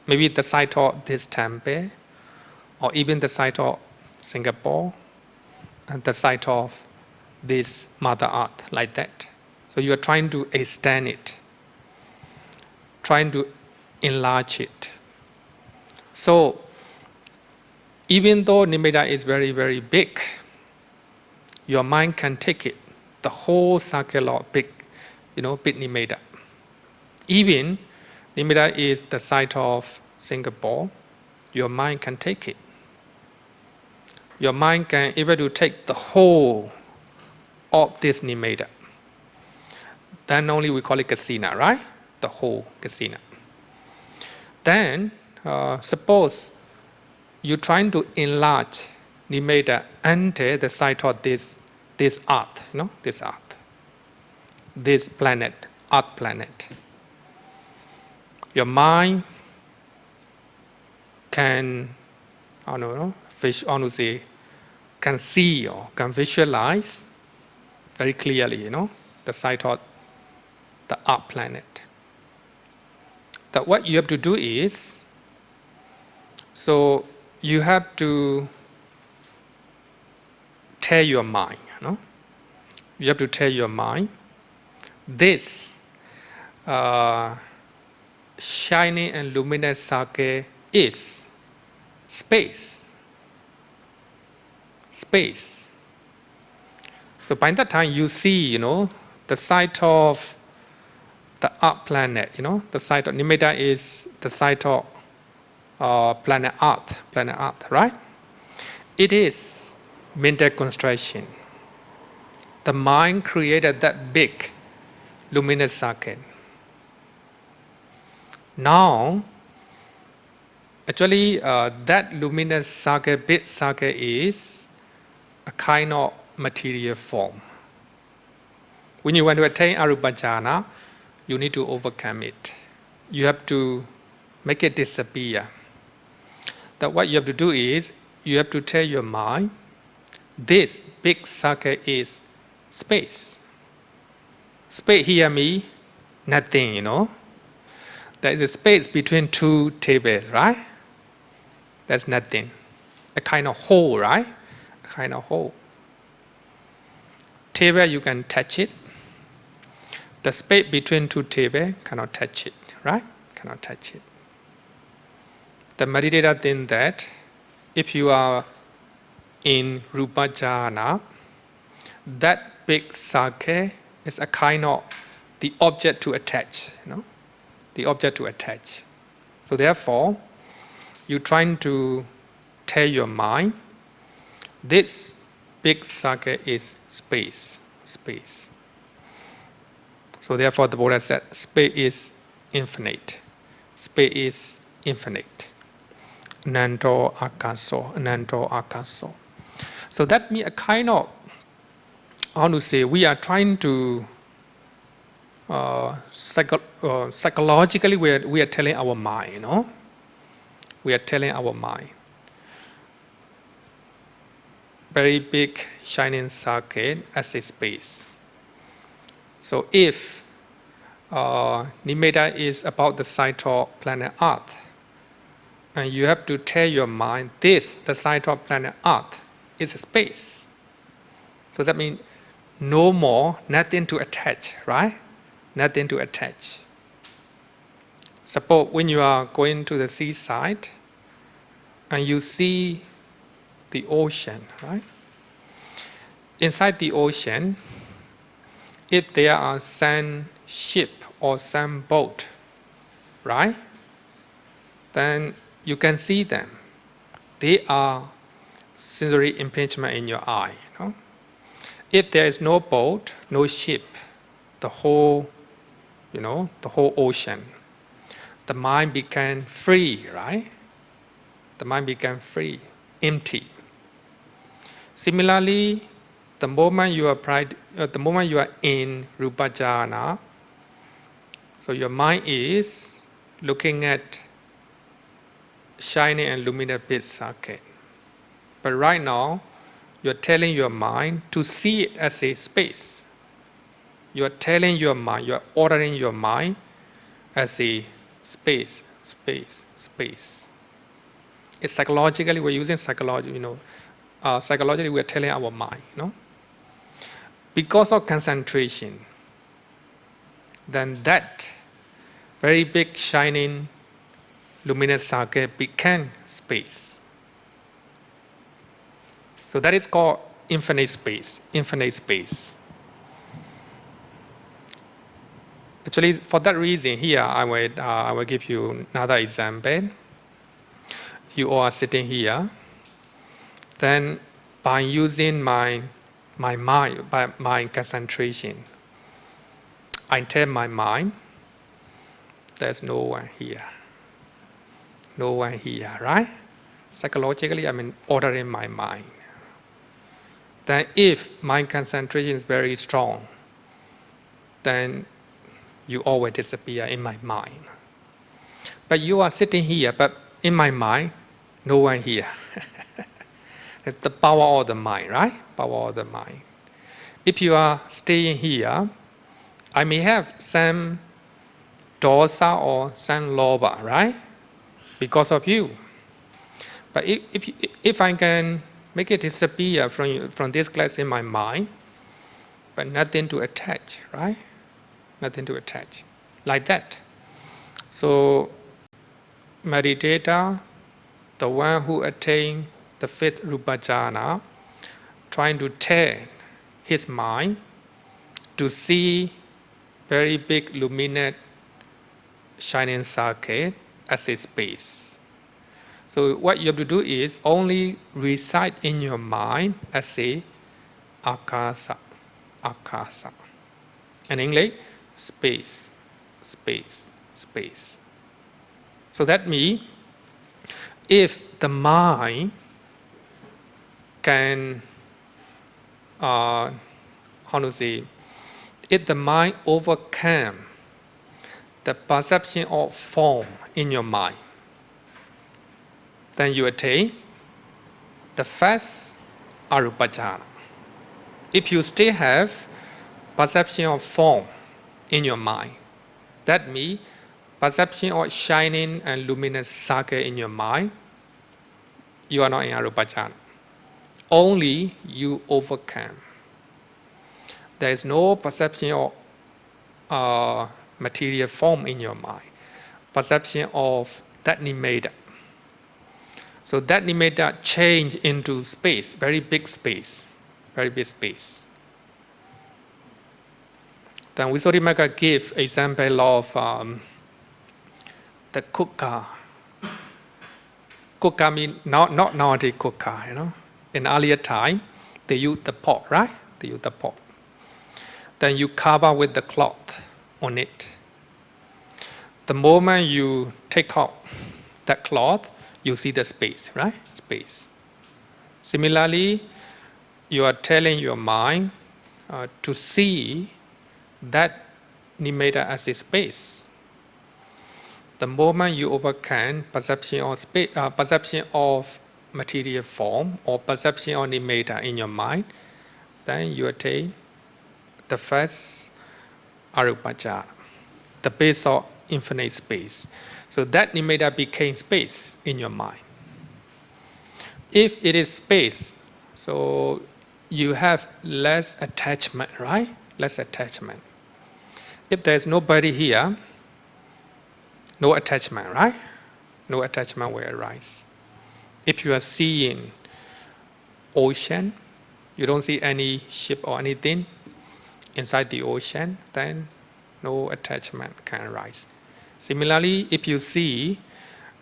maybe the site of this temple, or even the site of Singapore, and the site of this Mother Earth, like that. So you are trying to extend it, trying to enlarge it. So even though nimitta is very, very big, your mind can take it, the whole circle of big nimitta. Even nimitta is the site of Singapore, your mind can take it. Your mind can able to take the whole of this nimitta. Then only we call it kasina, right? The whole kasina. Then suppose you're trying to enlarge nimitta enter the site of this earth, this earth, this planet, earth planet. Your mind can, can see or can visualize very clearly, the site of the earth planet. That what you have to do is, so you have to tell your mind, you have to tell your mind, this shining and luminous circle is space. Space. So by that time you see, the site of the earth planet, the site of nimitta is the site of planet Earth, right? It is mental construction. The mind created that big luminous circle. Now, actually, that luminous circle, big circle, is a kind of material form. When you want to attain arupa jhana, you need to overcome it. You have to make it disappear. That what you have to do is, you have to tell your mind, this big circle is space. Space here means nothing, There is a space between two tables, right? That's nothing. A kind of hole, right? A kind of hole. Table, you can touch it. The space between two tables cannot touch it, right? Cannot touch it. The meditator thinks that if you are in Rupa Jhana, that big circle is a kind of the object to attach, the object to attach. So therefore, you're trying to tell your mind, this big circle is space. So therefore the Buddha said, space is infinite. Space is infinite. Ananto akaso. So that means a kind of, we are trying to psychologically we are telling our mind, We are telling our mind. very big shining circuit as a space. So if nimitta is about the site of planet Earth, and you have to tell your mind, this, the site of planet Earth, is a space. So that means no more, nothing to attach, right? Nothing to attach. Suppose when you are going to the seaside and you see the ocean, right? Inside the ocean, if there are sand ship or sand boat, right? Then you can see them. They are sensory impingement in your eye. You know? If there is no boat, no ship, the whole ocean, the mind became free, right? The mind became free, empty. Similarly, the moment you are in rupa jhana, so your mind is looking at shining and luminous bit circuit. But right now, you're telling your mind to see it as a space. You're telling your mind, you're ordering your mind as a space, space, space. It's psychologically, we're using psychology, psychologically we're telling our mind, Because of concentration, then that very big shining luminous circuit became space. So that is called infinite space, infinite space. Actually, for that reason, here I will give you another example. You all are sitting here, then by using my mind, by my concentration, I tell my mind, there's no one here. No one here, right? Psychologically, I'm ordering my mind. Then if my concentration is very strong, then you always disappear in my mind. But you are sitting here, but in my mind, no one here. It's the power of the mind, right? Power of the mind. If you are staying here, I may have some dosa or some lobha, right? Because of you. But if I can make it disappear from this class in my mind, but nothing to attach, right? Nothing to attach. Like that. So, meditator, the one who attained the fifth rupa jhana, trying to train his mind to see very big luminous shining circuit as a space. So what you have to do is only recite in your mind as a akasa, akasa. In English, space, space, space. So that means if the mind can, if the mind overcome the perception of form in your mind, then you attain the first arupa jhana. If you still have perception of form in your mind, that means perception of shining and luminous circuit in your mind, you are not in arupa jhana. Only you overcome. There is no perception of material form in your mind. Perception of that nimitta. So that nimitta change into space, very big space, very big space. Then Visuddhimagga give example of the kukka. Kukka means not nowadays kukka, In earlier time, they use the pot, right? They use the pot. Then you cover with the cloth on it. The moment you take out that cloth, you see the space, right? Space. Similarly, you are telling your mind to see that nimitta as a space. The moment you overcome perception of material form or perception or nimitta in your mind, then you attain the first arupajana, the base of infinite space. So that nimitta became space in your mind. If it is space, so you have less attachment, right? Less attachment. If there's nobody here, no attachment, right? No attachment will arise. If you are seeing ocean, you don't see any ship or anything inside the ocean, then no attachment can arise. Similarly, if you see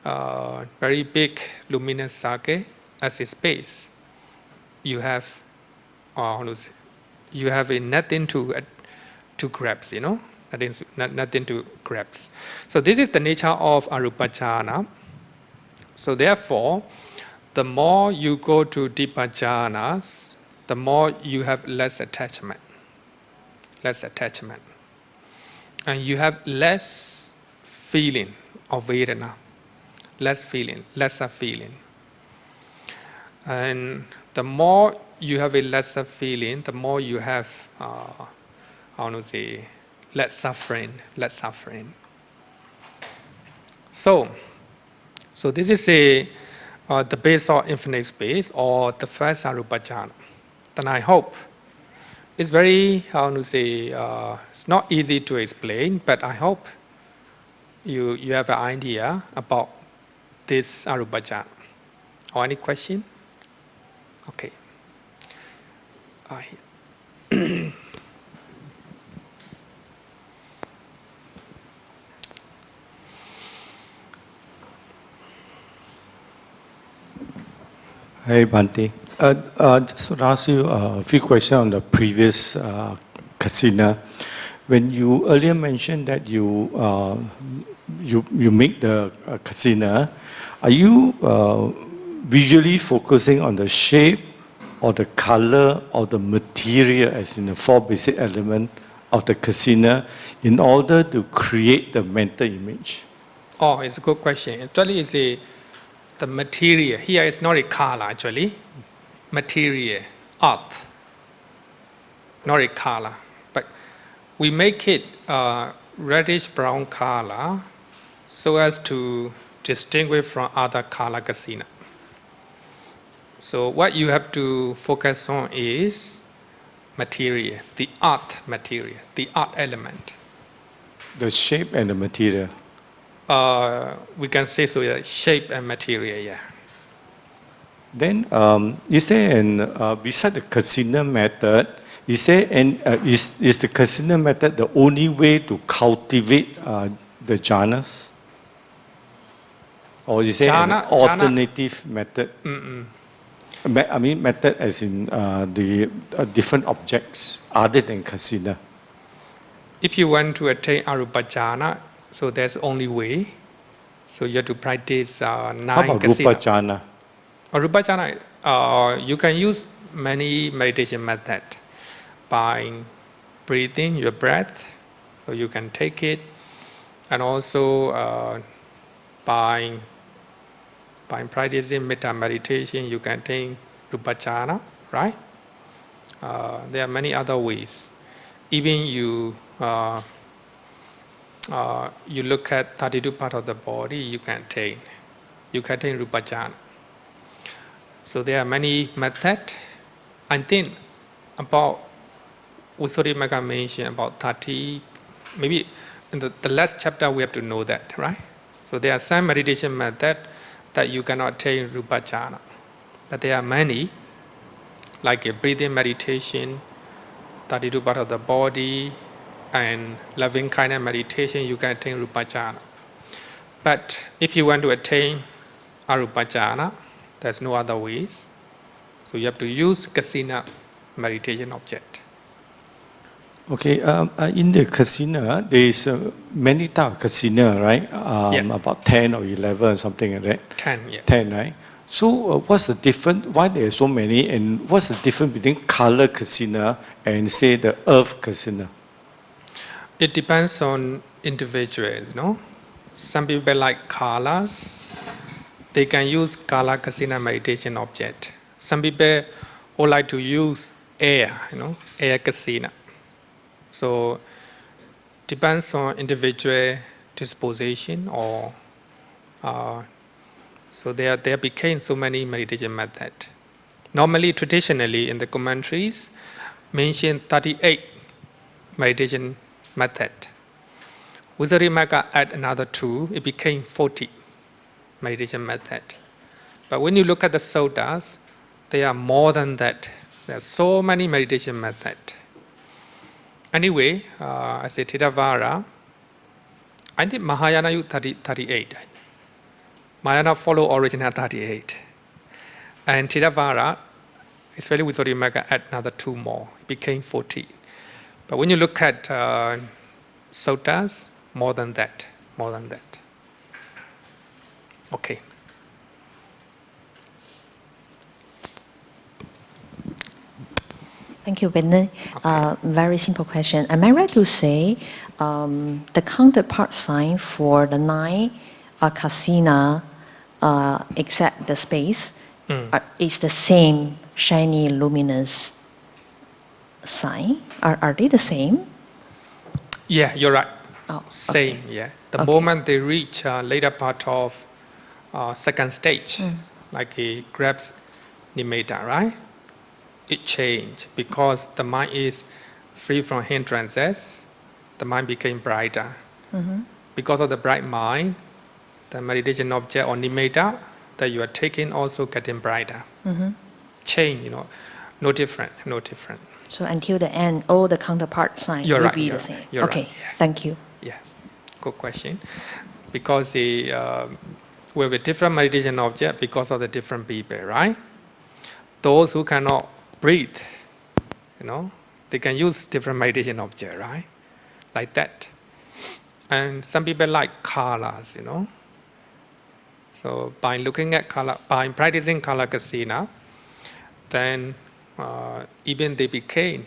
very big luminous circle as a space, you have nothing to grasp, nothing to grasp. So this is the nature of arupajhana. So therefore, the more you go to deeper jhanas, the more you have less attachment. And you have less feeling of Vedana, lesser feeling. And the more you have a lesser feeling, the more you have, less suffering. So this is the base of infinite space, or the first arupajhana. Then I hope it's very, it's not easy to explain, but I hope you have an idea about this arupajhana. Or any question? Okay. Hey Bhante, just want to ask you a few questions on the previous kasina. When you earlier mentioned that you make the kasina, are you visually focusing on the shape or the color or the material, as in the four basic elements of the kasina, in order to create the mental image? Oh, it's a good question. Actually, it's the material. Here is not a color, actually. Material, earth, not a color. But we make it reddish brown color so as to distinguish from other color kasina. So what you have to focus on is material, the earth material, the earth element. The shape and the material. We can say so, yeah, shape and material, yeah. Then, is there beside the kasina method, is the kasina method the only way to cultivate the jhanas? Or is there an alternative method? I mean, method as in the different objects other than kasina. If you want to attain arupajhana, so there's only way. So you have to practice 9 How about kasina. rupa jhana? Arupajhana, you can use many meditation methods by breathing your breath, so you can take it, and also by practicing metta meditation, you can take rupajhana, right? There are many other ways. Even you look at 32 parts of the body, you can take rupajhana. So there are many methods. I think about Visuddhimagga mentioned about 30, maybe in the last chapter we have to know that, right? So there are some meditation methods that you cannot take rupajhana. But there are many, like a breathing meditation, 32 parts of the body, and loving kindness meditation, you can attain rupajhana. But if you want to attain arupajhana, there's no other ways. So you have to use kasina meditation object. Okay, in the kasina, there is many types of kasina, right? About 10 or 11 or something like that. 10, yeah. 10, right? So what's the difference, why there are so many, and what's the difference between color kasina and say the earth kasina? It depends on individuals, no? Some people like colors, they can use Kala Kasina meditation object. Some people would like to use air, air Kasina. So depends on individual disposition or so there became so many meditation methods. Normally, traditionally in the commentaries, mention 38 meditation method. Visuddhimagga add another 2, it became 40 meditation method. But when you look at the suttas, there are more than that. There are so many meditation methods. Anyway, I say Theravada, I think Mahayana use 38. Mahayana follow original 38. And Theravada, especially with Visuddhimagga, add another 2 more. It became 40. But when you look at suttas, more than that. Okay. Thank you, Bdmv. Very simple question. Am I right to say the counterpart sign for the 9 kasina, except the space, is the same shiny, luminous sign? Are they the same? Yeah, you're right. Oh, Same, okay. yeah. The Okay. moment they reach later part of second stage, like he grabs nimitta, right? It changed because the mind is free from hindrances. The mind became brighter. Because of the bright mind, the meditation object or nimitta that you are taking also getting brighter. Change, no different. So until the end, all the counterpart signs You're will right, be you're the right, same. you're Okay, right, yeah. thank you. Yeah, good question. Because we have a different meditation object because of the different people, right? Those who cannot breathe, they can use different meditation object, right? Like that. And some people like colors, So by looking at color, by practicing Kala Kasina, then even they became,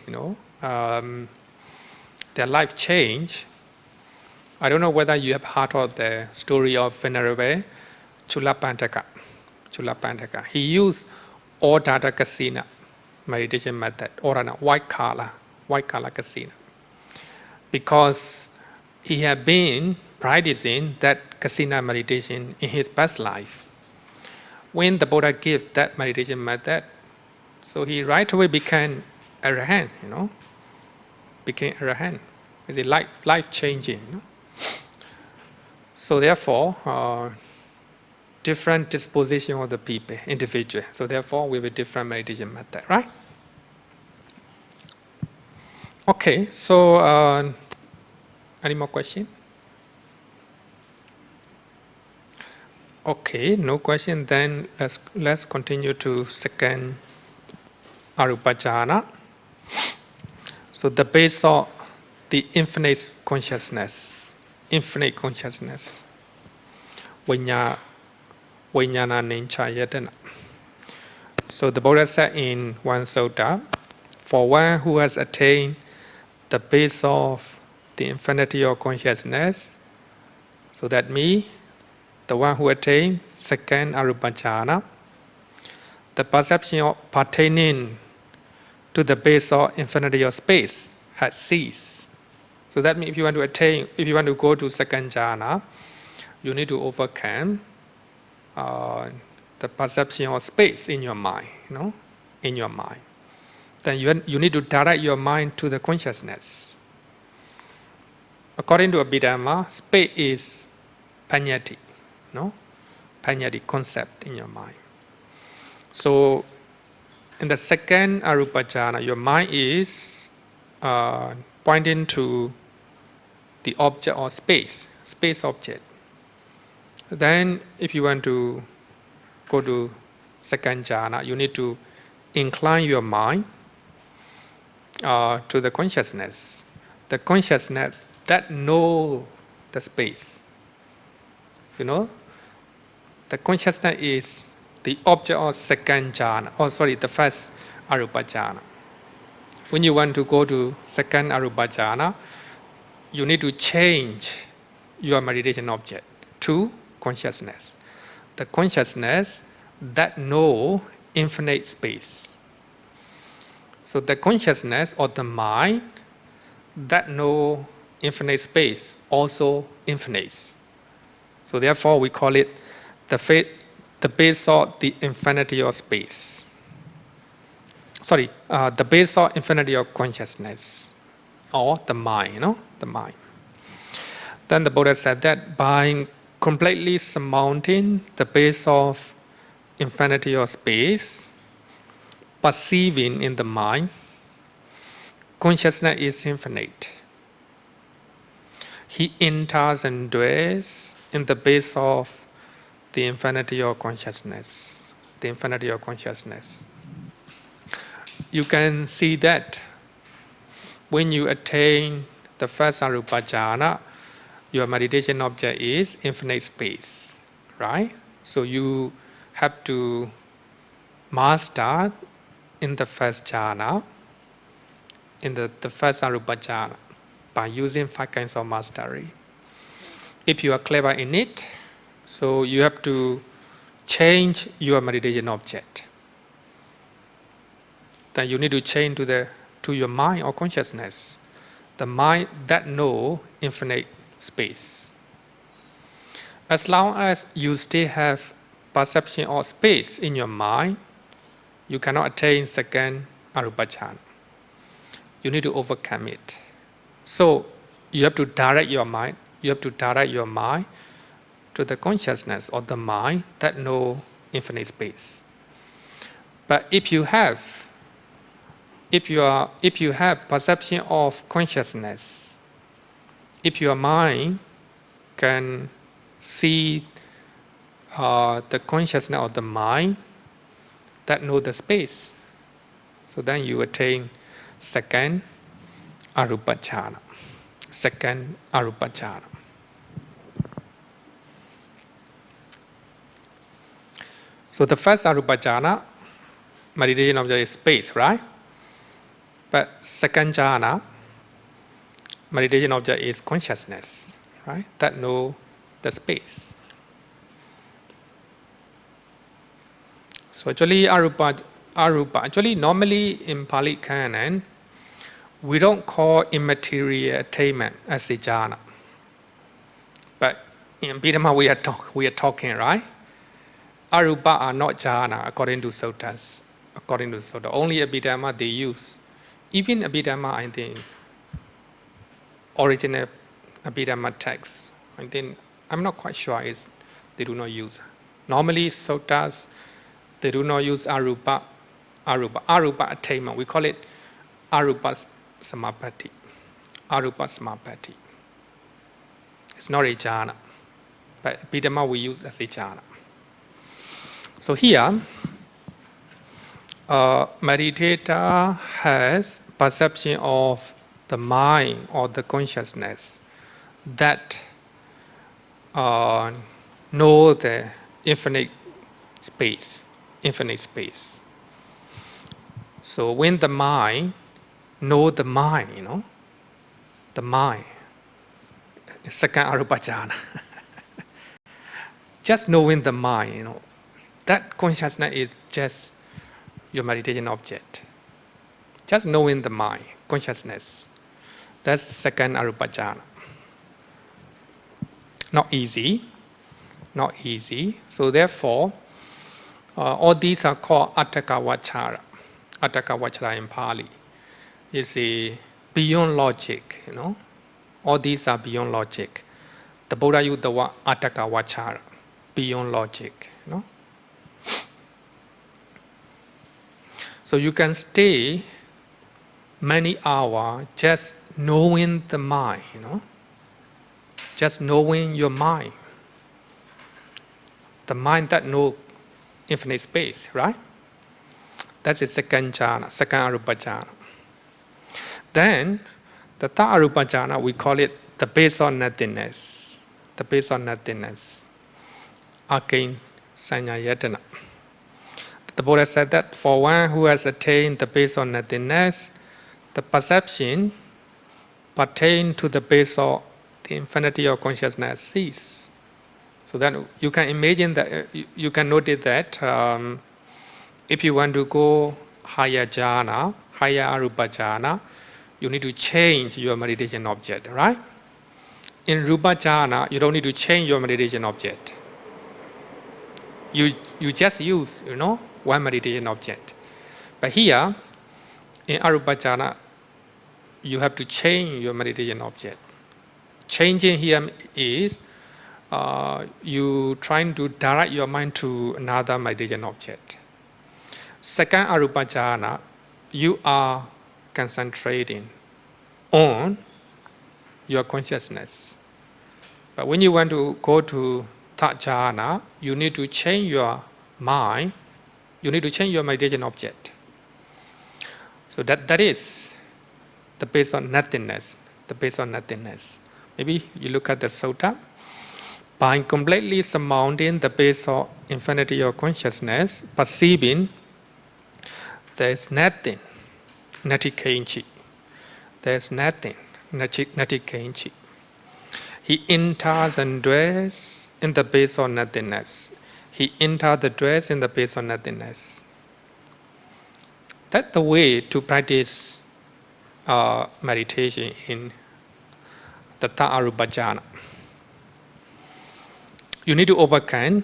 their life changed. I don't know whether you have heard of the story of Venerable Chulapantaka. He used Odada Kasina meditation method, or white color Kasina, because he had been practicing that Kasina meditation in his past life. When the Buddha gave that meditation method, so he right away became arahant, became arahant. It's a life changing. So therefore, different disposition of the people, individual. So therefore, we have a different meditation method, right? Okay. So, any more question? Okay, no question. Then let's continue to second Arupajhana. So the base of the infinite consciousness, Vijnana Ninchayatana. So the Buddha said in one sutta, for one who has attained the base of the infinity of consciousness, so that means the one who attained second Arupajhana, the perception of pertaining to the base of infinity of space has ceased. So that means if you want to go to second jhana, you need to overcome the perception of space in your mind, in your mind. Then you need to direct your mind to the consciousness. According to Abhidhamma, space is panyati, panyati concept in your mind. So in the second Arupajhana, your mind is pointing to the object or space object. Then if you want to go to second jhana, you need to incline your mind to the consciousness. The consciousness that know the space. The consciousness is the object of second jhana, the first Arupajhana. When you want to go to second Arupajhana, you need to change your meditation object to consciousness. the consciousness that know infinite space. So the consciousness or the mind that know infinite space also infinite. So therefore we call it the base of the infinity of space. The base of infinity of consciousness, or the mind, the mind. Then the Buddha said that by completely surmounting the base of infinity of space, perceiving in the mind, consciousness is infinite. He enters and dwells in the base of the infinity of consciousness. The infinity of consciousness. You can see that when you attain the first arupa jhana, your meditation object is infinite space, right? So you have to master in the first jhana, in the first arupa jhana, by using 5 kinds of mastery. If you are clever in it, so you have to change your meditation object. Then you need to change to your mind or consciousness, the mind that know infinite space. As long as you still have perception of space in your mind, you cannot attain second arupa jhana. You need to overcome it. So you have to direct your mind. You have to direct your mind to the consciousness or the mind that know infinite space. But if you have perception of consciousness, if your mind can see the consciousness of the mind that know the space, so then you attain second arupa jhana. Second arupa jhana. So the first arupa jhana, meditation object is space, right? But second jhana, meditation object is consciousness, right? That know the space. So actually actually normally in Pali Canon, we don't call immaterial attainment as a jhana. But in Abhidhamma we are talking, right? Arupa are not jhana according to suttas. According to sutta, only Abhidhamma they use. Even Abhidhamma, I think, original Abhidhamma text, I think, I'm not quite sure they do not use. Normally suttas, they do not use arupa attainment. We call it arupa samapatti. Arupa samapatti. It's not a jhana, but Abhidhamma we use as a jhana. So here, meditator has perception of the mind or the consciousness that know the infinite space. So when the mind know the mind, the mind, second arupa jhana, just knowing the mind, that consciousness is just your meditation object. Just knowing the mind, consciousness. That's second arupa jhana. Not easy. So therefore, all these are called atthakavachara. Atthakavachara in Pali is a beyond logic. All these are beyond logic. The Buddha used the word atthakavachara, beyond logic. So you can stay many hours just knowing the mind, just knowing your mind. The mind that knows infinite space, right? That's the second jhana, second arupa jhana. Then, the third arupa jhana, we call it the base of nothingness. The base of nothingness. Again, sanyayatana. The Buddha said that for one who has attained the base of nothingness, the perception pertain to the base of the infinity of consciousness cease. So then you can imagine that, you can notice that if you want to go higher jhana, higher arupa jhana, you need to change your meditation object, right? In rupa jhana, you don't need to change your meditation object. You just use, one meditation object. But here, in arupa jhana, you have to change your meditation object. Changing here is you trying to direct your mind to another meditation object. Second arupa jhana, you are concentrating on your consciousness. But when you want to go to third jhana, you need to change your mind, you need to change your meditation object. So that is the base on nothingness, the base on nothingness. Maybe you look at the sutta. By completely surmounting the base of infinity of consciousness, perceiving there is nothing, nati kenchi. There is nothing, nati kenchi. He enters and dwells in the base of nothingness. He enters the dwells in the base of nothingness. That's the way to practice meditation in the arupa jhana. You need to overcome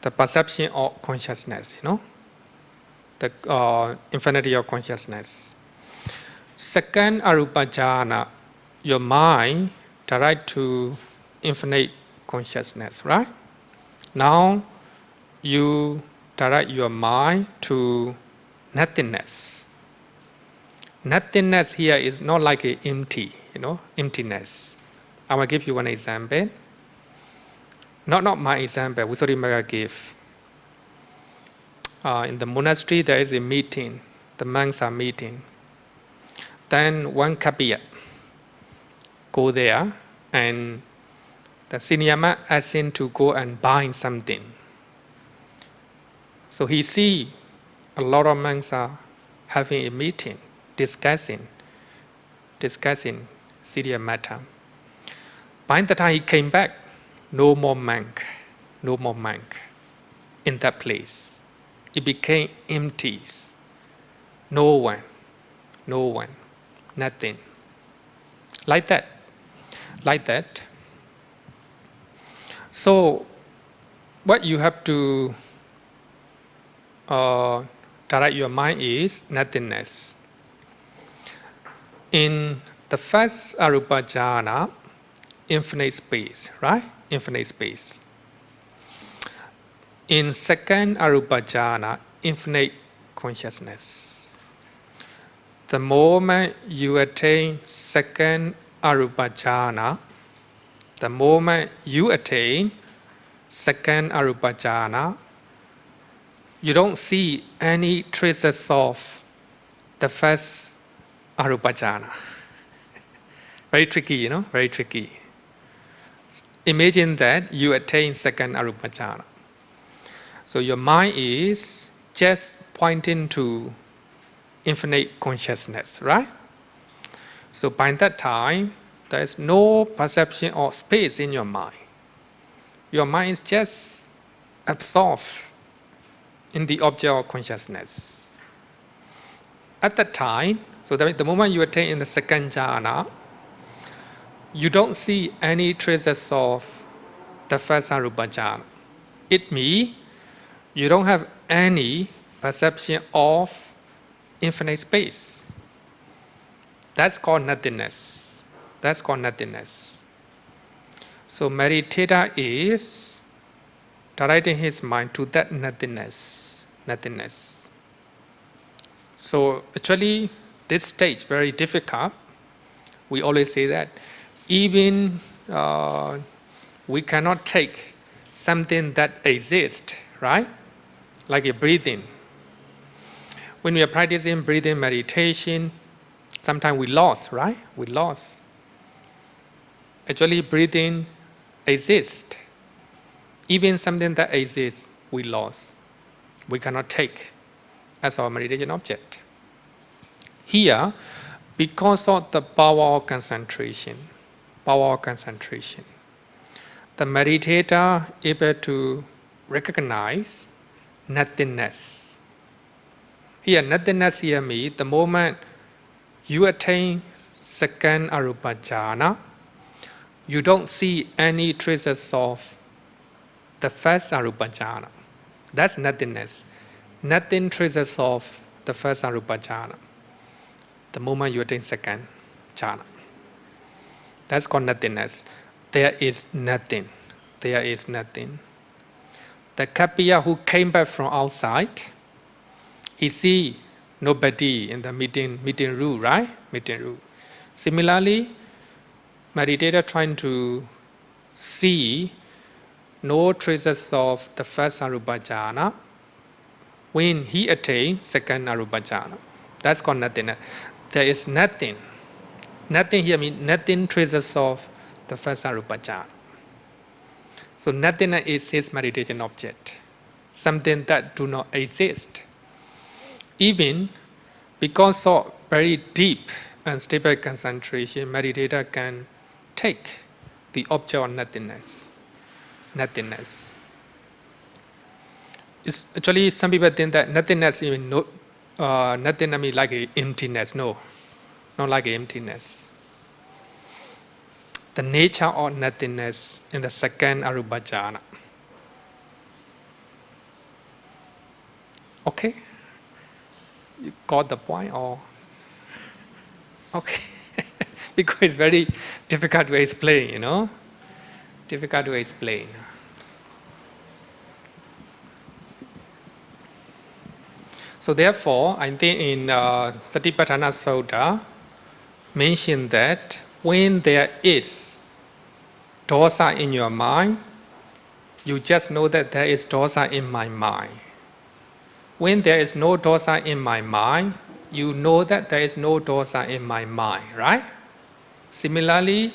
the perception of consciousness, the infinity of consciousness. Second arupa jhana, your mind direct to infinite consciousness, right? Now you direct your mind to nothingness. Nothingness here is not like a empty, emptiness. I will give you one example. Not my example, Visuddhimagga gave. In the monastery there is a meeting, the monks are meeting. Then one kapiya go there and the senior monk asks him to go and buy something. So he see a lot of monks are having a meeting, discussing serious matter. By the time he came back, no more monk in that place. It became empty. No one, nothing. Like that. So, what you have to direct your mind is nothingness. In the first arupa jhana, infinite space, right? Infinite space. In second arupa jhana, infinite consciousness. The moment you attain second arupa jhana, you don't see any traces of the first arupa jhana. Very tricky, very tricky. Imagine that you attain second arupa jhana. So your mind is just pointing to infinite consciousness, right? So by that time, there is no perception of space in your mind. Your mind is just absorbed in the object of consciousness. At that time, so that the moment you attain in the second jhana, you don't see any traces of the first arupa jhana. It means you don't have any perception of infinite space. That's called nothingness. So meditator is directing his mind to that nothingness. So actually, this stage very difficult. We always say that even we cannot take something that exists, right? Like a breathing. When we are practicing breathing meditation, sometimes we lost, right? We lost. Actually, breathing exists. Even something that exists, we lost. We cannot take as our meditation object. Here, because of the power of concentration, the the meditator able to recognize nothingness. Here, nothingness here means the moment you attain second arupa jhana, you don't see any traces of the first arupa jhana. That's nothingness. Nothing traces of the first arupa jhana. The moment you attain second jhana. That's called nothingness. There is nothing. There is nothing. The Kappiya who came back from outside, he see nobody in the meeting room, right? Meeting room. Similarly, meditator trying to see no traces of the first arupa jhana when he attained second arupa jhana. That's called nothingness. There is nothing. Nothing here means nothing traces of the first arupa jhana. So nothingness is his meditation object, something that do not exist. Even because of very deep and stable concentration, meditator can take the object of nothingness. Nothingness. It's actually, some people think that nothingness is nothing. I mean, like a emptiness. No, not like a emptiness. The nature of nothingness in the second arupa jhana. Okay, you got the point, or okay? Because it's very difficult to explain, you know. Difficult to explain. So therefore, I think in Satipatthana Sutta mentioned that when there is dosa in your mind, you just know that there is dosa in my mind. When there is no dosa in my mind, you know that there is no dosa in my mind, right? Similarly,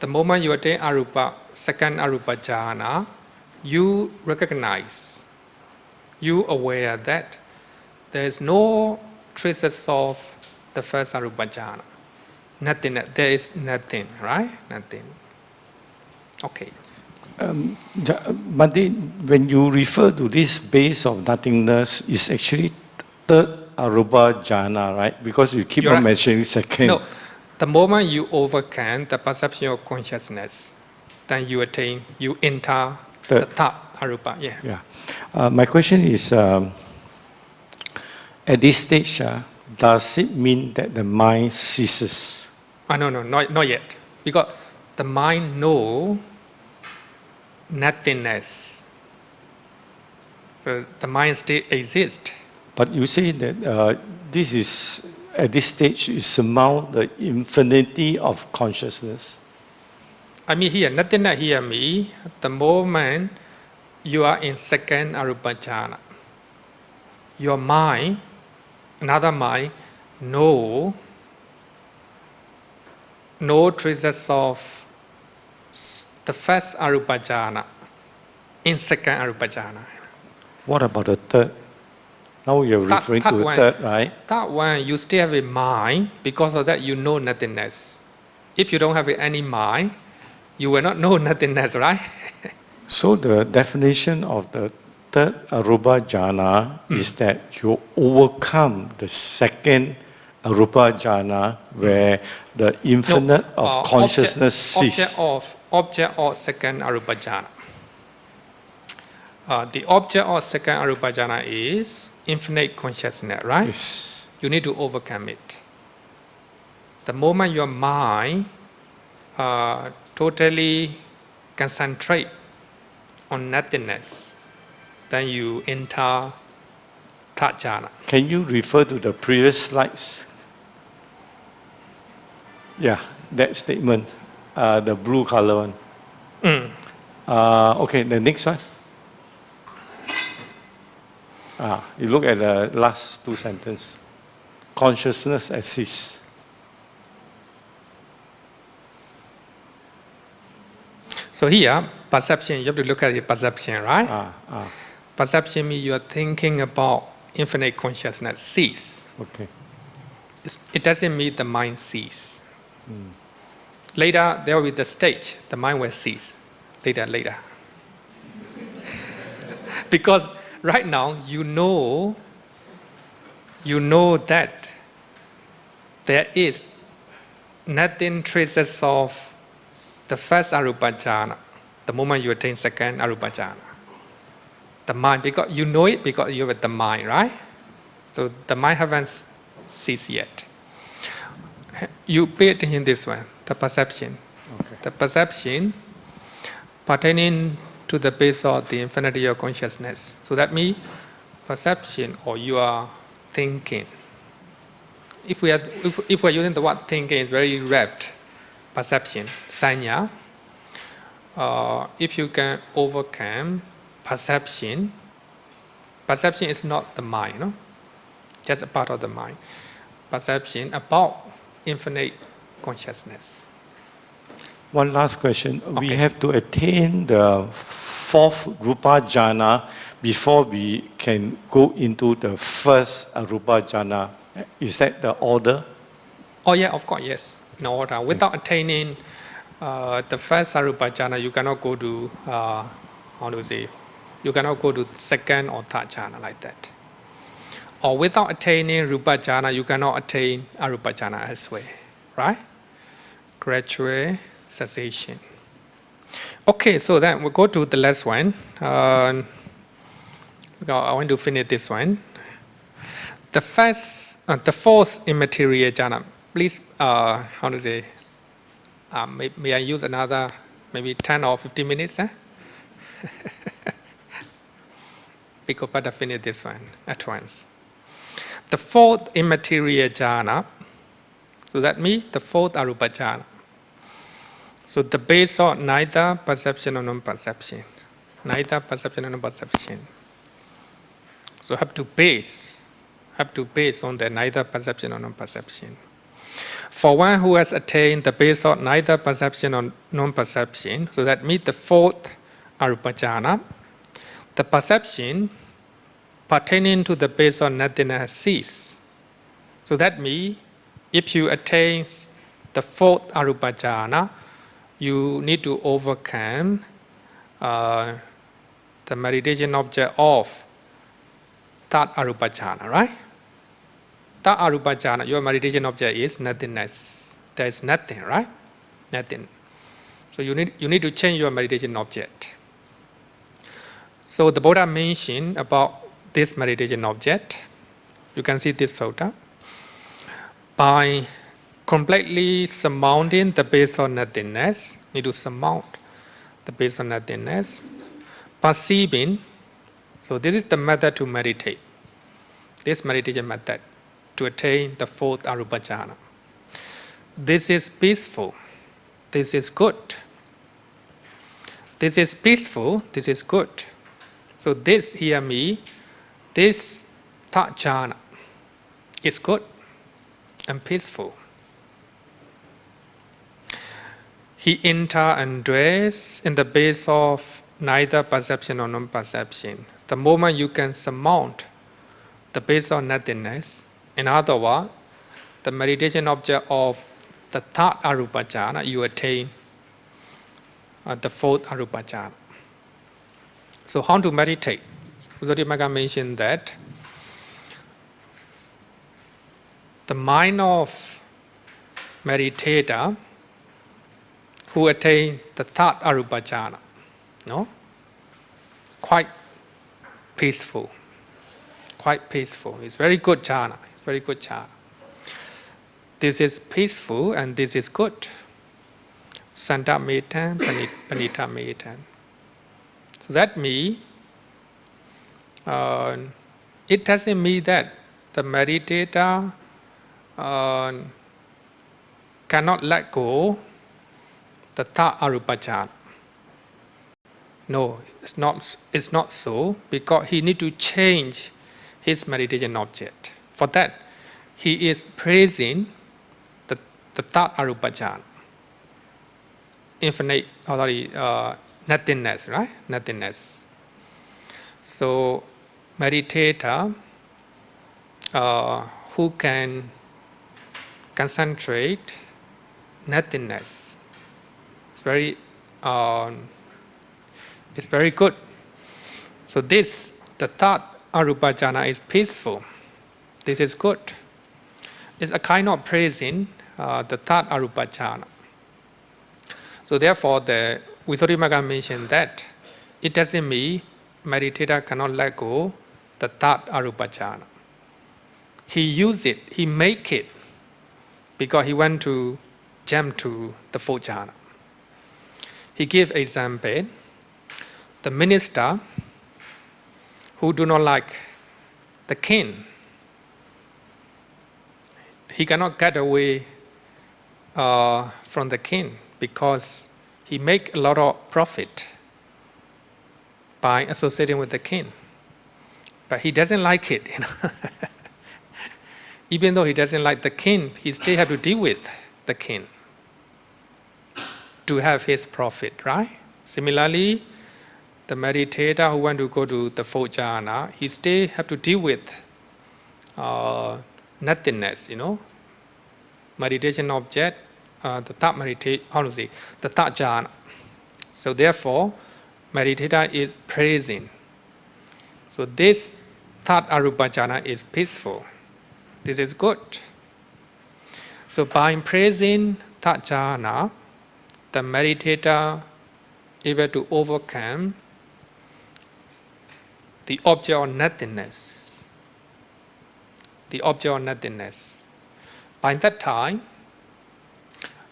the moment you attain arupa, second arupa jhana, you recognize, you aware that there is no traces of the first arupa jhana. Nothing, there is nothing, right? Nothing. Okay. Bhante, when you refer to this base of nothingness, it's actually third arupa jhana, right? Because you keep You're on right. mentioning second. No, the moment you overcome the perception of consciousness, then you attain, you enter the third arupa. Yeah. Yeah. My question is, at this stage, does it mean that the mind ceases? No, not yet. Because the mind know nothingness. So the mind still exists. But you say that this is, at this stage, is surmount the infinity of consciousness. I mean here, nothingness here means the moment you are in second arupa jhana, your mind, another mind, no traces of the first arupa jhana in second arupa jhana. What about the third? Now you're referring to the third, right? That one, you still have a mind. Because of that, you know nothingness. If you don't have any mind, you will not know nothingness, right? So the definition of the third arupa jhana is that you overcome the second arupa jhana, where the infinite of consciousness ceases. Object of second arupa jhana. The object of second arupa jhana is infinite consciousness, right? Yes. You need to overcome it. The moment your mind totally concentrate on nothingness, then you enter third jhana. Can you refer to the previous slides? Yeah, that statement, the blue color one. Okay, the next one. You look at the last two sentences. Consciousness exists. So here, perception, you have to look at the perception, right? Perception means you are thinking about infinite consciousness, cease. Okay. It doesn't mean the mind cease. Later, there will be the stage, the mind will cease. later. Because right now you know that there is nothing traces of the first arupa jhana, the moment you attain second arupa jhana. The mind, because you know it because you're with the mind, right? So the mind haven't ceased yet. You pay attention this one, the perception. Okay. The perception pertaining to the base of the infinity of consciousness. So that means perception or you are thinking. If we are using the word thinking, it's very revved. Perception, sanya. If you can overcome perception is not the mind, no? Just a part of the mind. Perception about infinite consciousness. One last question. We Okay. have to attain the fourth rupa jhana before we can go into the first arupa jhana. Is that the order? Oh yeah, of course, yes. In order. Without attaining the first arupa jhana, you cannot go to, you cannot go to second or third jhana like that. Or without attaining rupa jhana, you cannot attain arupa jhana as well, right? Gradual cessation. Okay, so then we'll go to the last one. I want to finish this one. The fourth immaterial jhana. Please, may I use another maybe 10 or 15 minutes? Because better finish this one at once. The fourth immaterial jhana. So that means the fourth arupa jhana. So the base of neither perception or non-perception. Neither perception or non-perception. So have to base on the neither perception or non-perception. For one who has attained the base of neither perception or non-perception, so that means the fourth arupa jhana, the perception pertaining to the base of nothingness has ceased. So that means if you attain the fourth arupa jhana, you need to overcome the meditation object of third arupa jhana, right? Third arupa jhana, your meditation object is nothingness. There is nothing, right? Nothing. So you need to change your meditation object. So the Buddha mentioned about this meditation object. You can see this sutta. By completely surmounting the base of nothingness, need to surmount the base of nothingness, perceiving. So this is the method to meditate. This meditation method to attain the fourth arupa jhana. This is peaceful. This is good. This is peaceful. This is good. So this, hear me, this third jhana is good and peaceful. He enter and dwells in the base of neither perception or non-perception. The moment you can surmount the base of nothingness, in other words, the meditation object of the third arupa jhana, you attain the fourth arupa jhana. So how to meditate? Usadimagga mentioned that the mind of meditator who attain the third arupa jhana, no? Quite peaceful. Quite peaceful. It's very good jhana. It's very good jhana. This is peaceful and this is good. Santa metan, panita metan. So that means it doesn't mean that the meditator cannot let go the third arupa jhana. No, it's not so, because he need to change his meditation object. For that, he is praising the third arupa jhana. Infinite, nothingness, right? Nothingness. So, meditator who can concentrate nothingness, it's very It's very good. So this, the third arupa jhana is peaceful. This is good. It's a kind of praising the third arupa jhana. So therefore, the Visuddhimagga mentioned that it doesn't mean meditator cannot let go the third arupa jhana. He use it, he make it, because he want to jump to the fourth jhana. He give example. The minister who do not like the king, he cannot get away from the king because he make a lot of profit by associating with the king. But he doesn't like it, you know. Even though he doesn't like the king, he still have to deal with the king to have his profit, right? Similarly, the meditator who want to go to the fourth jhana, he still have to deal with nothingness, you know. Meditation object, the third the third jhana. So therefore, meditator is praising. So this third arupa jhana is peaceful. This is good. So by praising third jhana, the meditator able to overcome the object of nothingness. The object of nothingness. By that time,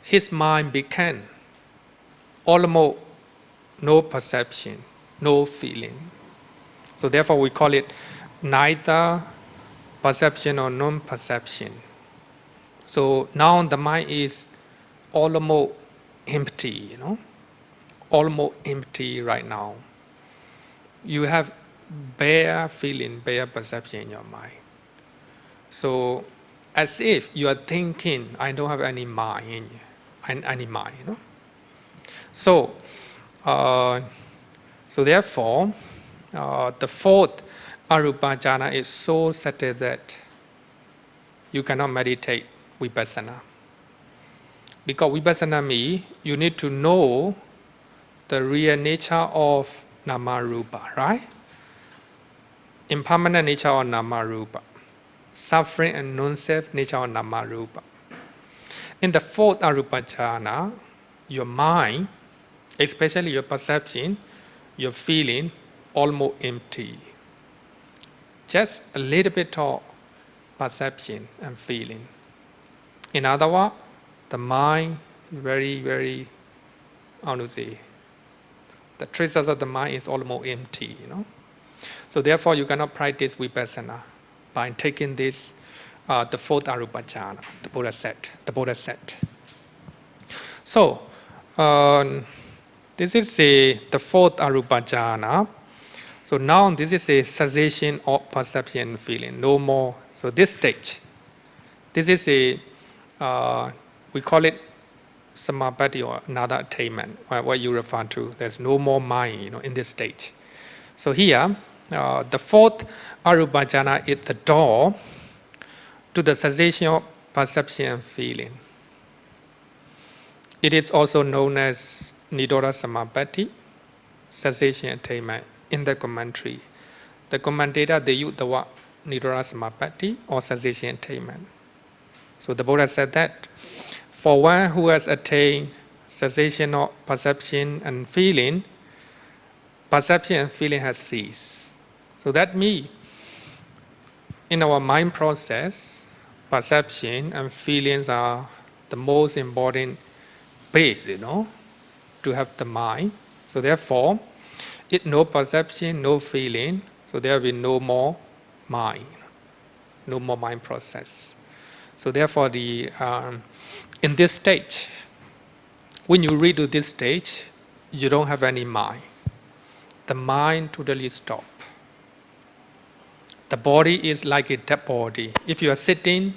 his mind became almost no perception, no feeling. So therefore we call it neither perception or non-perception. So now the mind is almost empty, you know, almost empty right now. You have bare feeling, bare perception in your mind. So as if you are thinking, I don't have any mind in you, any mind, you know. So, therefore, the fourth arupa jhana is so subtle that you cannot meditate vipassana. Because vipassana means you need to know the real nature of nama rupa, right? Impermanent nature of nama rupa, suffering and non-self nature of nama rupa. In the fourth arupa jhana, your mind, especially your perception, your feeling, almost empty. Just a little bit of perception and feeling. In other words, the mind very, very, how to say, the traces of the mind is almost empty, you know. So therefore, you cannot practice vipassana by taking this, the fourth arupa jhana, the Buddha set. So, this is the fourth arupa jhana. So now this is a cessation of perception and feeling, no more. So this stage, this is we call it samapatti or another attainment, what you refer to. There's no more mind, you know, in this stage. So here, the fourth arupa jhana is the door to the cessation of perception and feeling. It is also known as Nirodha Samapatti, cessation attainment. In the commentary, the commentator, they use the word Nirodha Samapatti or cessation attainment. So the Buddha said that for one who has attained cessation of perception and feeling has ceased. So that means in our mind process, perception and feelings are the most important base, you know, to have the mind. So therefore, it no perception, no feeling, so there will be no more mind, no more mind process. So therefore, in this stage, when you reach to this stage, you don't have any mind. The mind totally stop. The body is like a dead body. If you are sitting,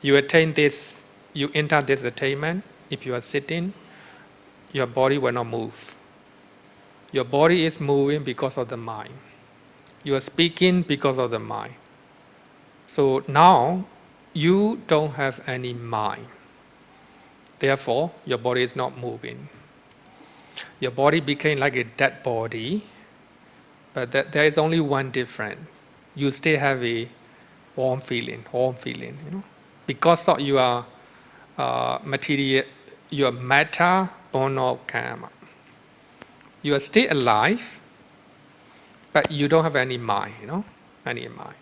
you attain this, you enter this attainment. If you are sitting, your body will not move. Your body is moving because of the mind. You are speaking because of the mind. So now, you don't have any mind. Therefore, your body is not moving. Your body became like a dead body, but there is only one difference. You still have a warm feeling, you know, because of your material, your matter born of karma. You are still alive, but you don't have any mind, you know, any mind.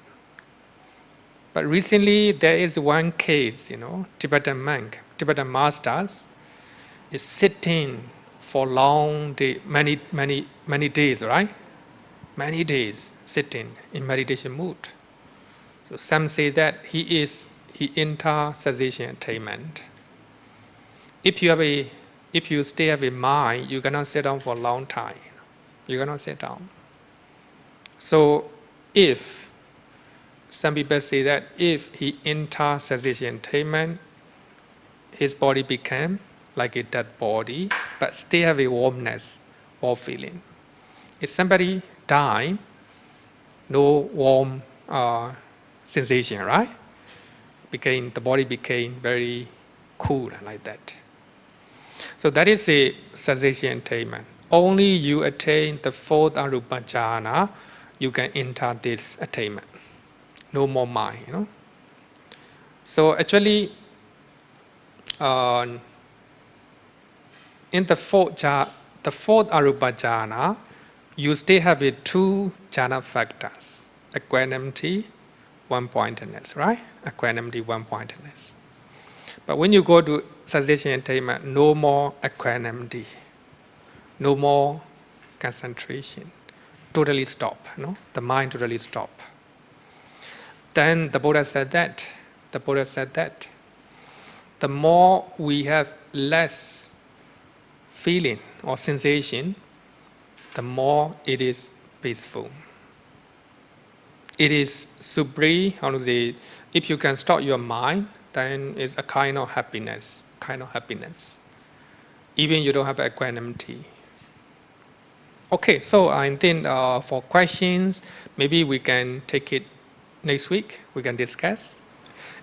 But recently there is one case, you know, Tibetan monk, Tibetan masters is sitting for long day, many days, right? Many days sitting in meditation mood. So some say that he enter cessation attainment. If you stay have a mind, you cannot sit down for a long time. You cannot sit down. So if some people say that if he enter cessation attainment, his body became like a dead body, but still have a warmness or feeling. If somebody die, no warm sensation, right? The body became very cool like that. So that is a cessation attainment. Only you attain the fourth arupa jhana, you can enter this attainment. No more mind, you know. So actually, in the fourth arupa jhana, you still have two jhana factors: equanimity, one-pointedness, right? Equanimity, one-pointedness. But when you go to cessation attainment, no more equanimity, no more concentration, totally stop. You know, the mind totally stop. Then the Buddha said that. The more we have less feeling or sensation, the more it is peaceful. It is supreme. How to say? If you can stop your mind, then it's a kind of happiness. Even you don't have equanimity. Okay, so I think for questions, maybe we can take it next week. We can discuss.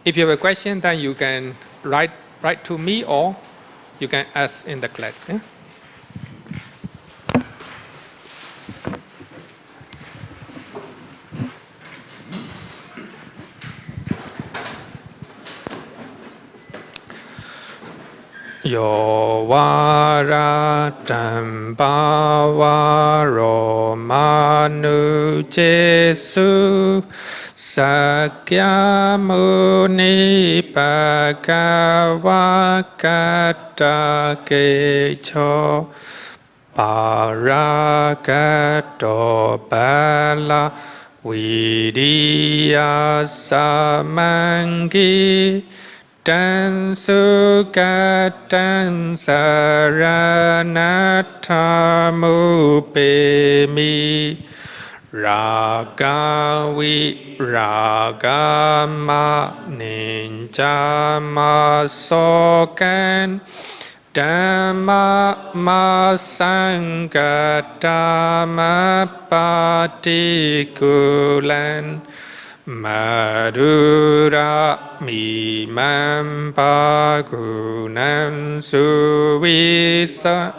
If you have a question, then you can write to me or you can ask in the class. Yeah? Yo vara tambavaro manu jesu sakyamuni bhagavakata kecho paragato bala viriya samangi Tan sukatan saranathamupemi ragavi ragama ninjama sokan Dhamma masangatama patikulan Madura mimam pagunam suvisa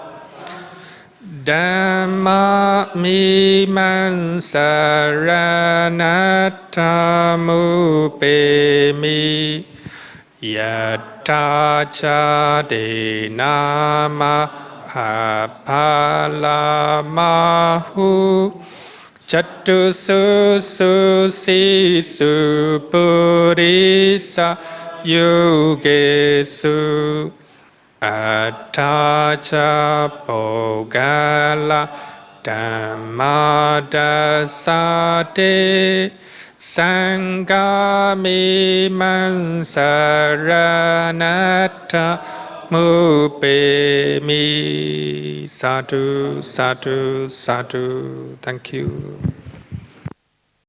Dhamma mimam saranathamupemi Yatta chade nama apalamahu Chattu sisu purisa yugesu Attacha pogala dhammadasate Sangami mansaranata mupemi Sadhu, sadhu, sadhu. Thank you.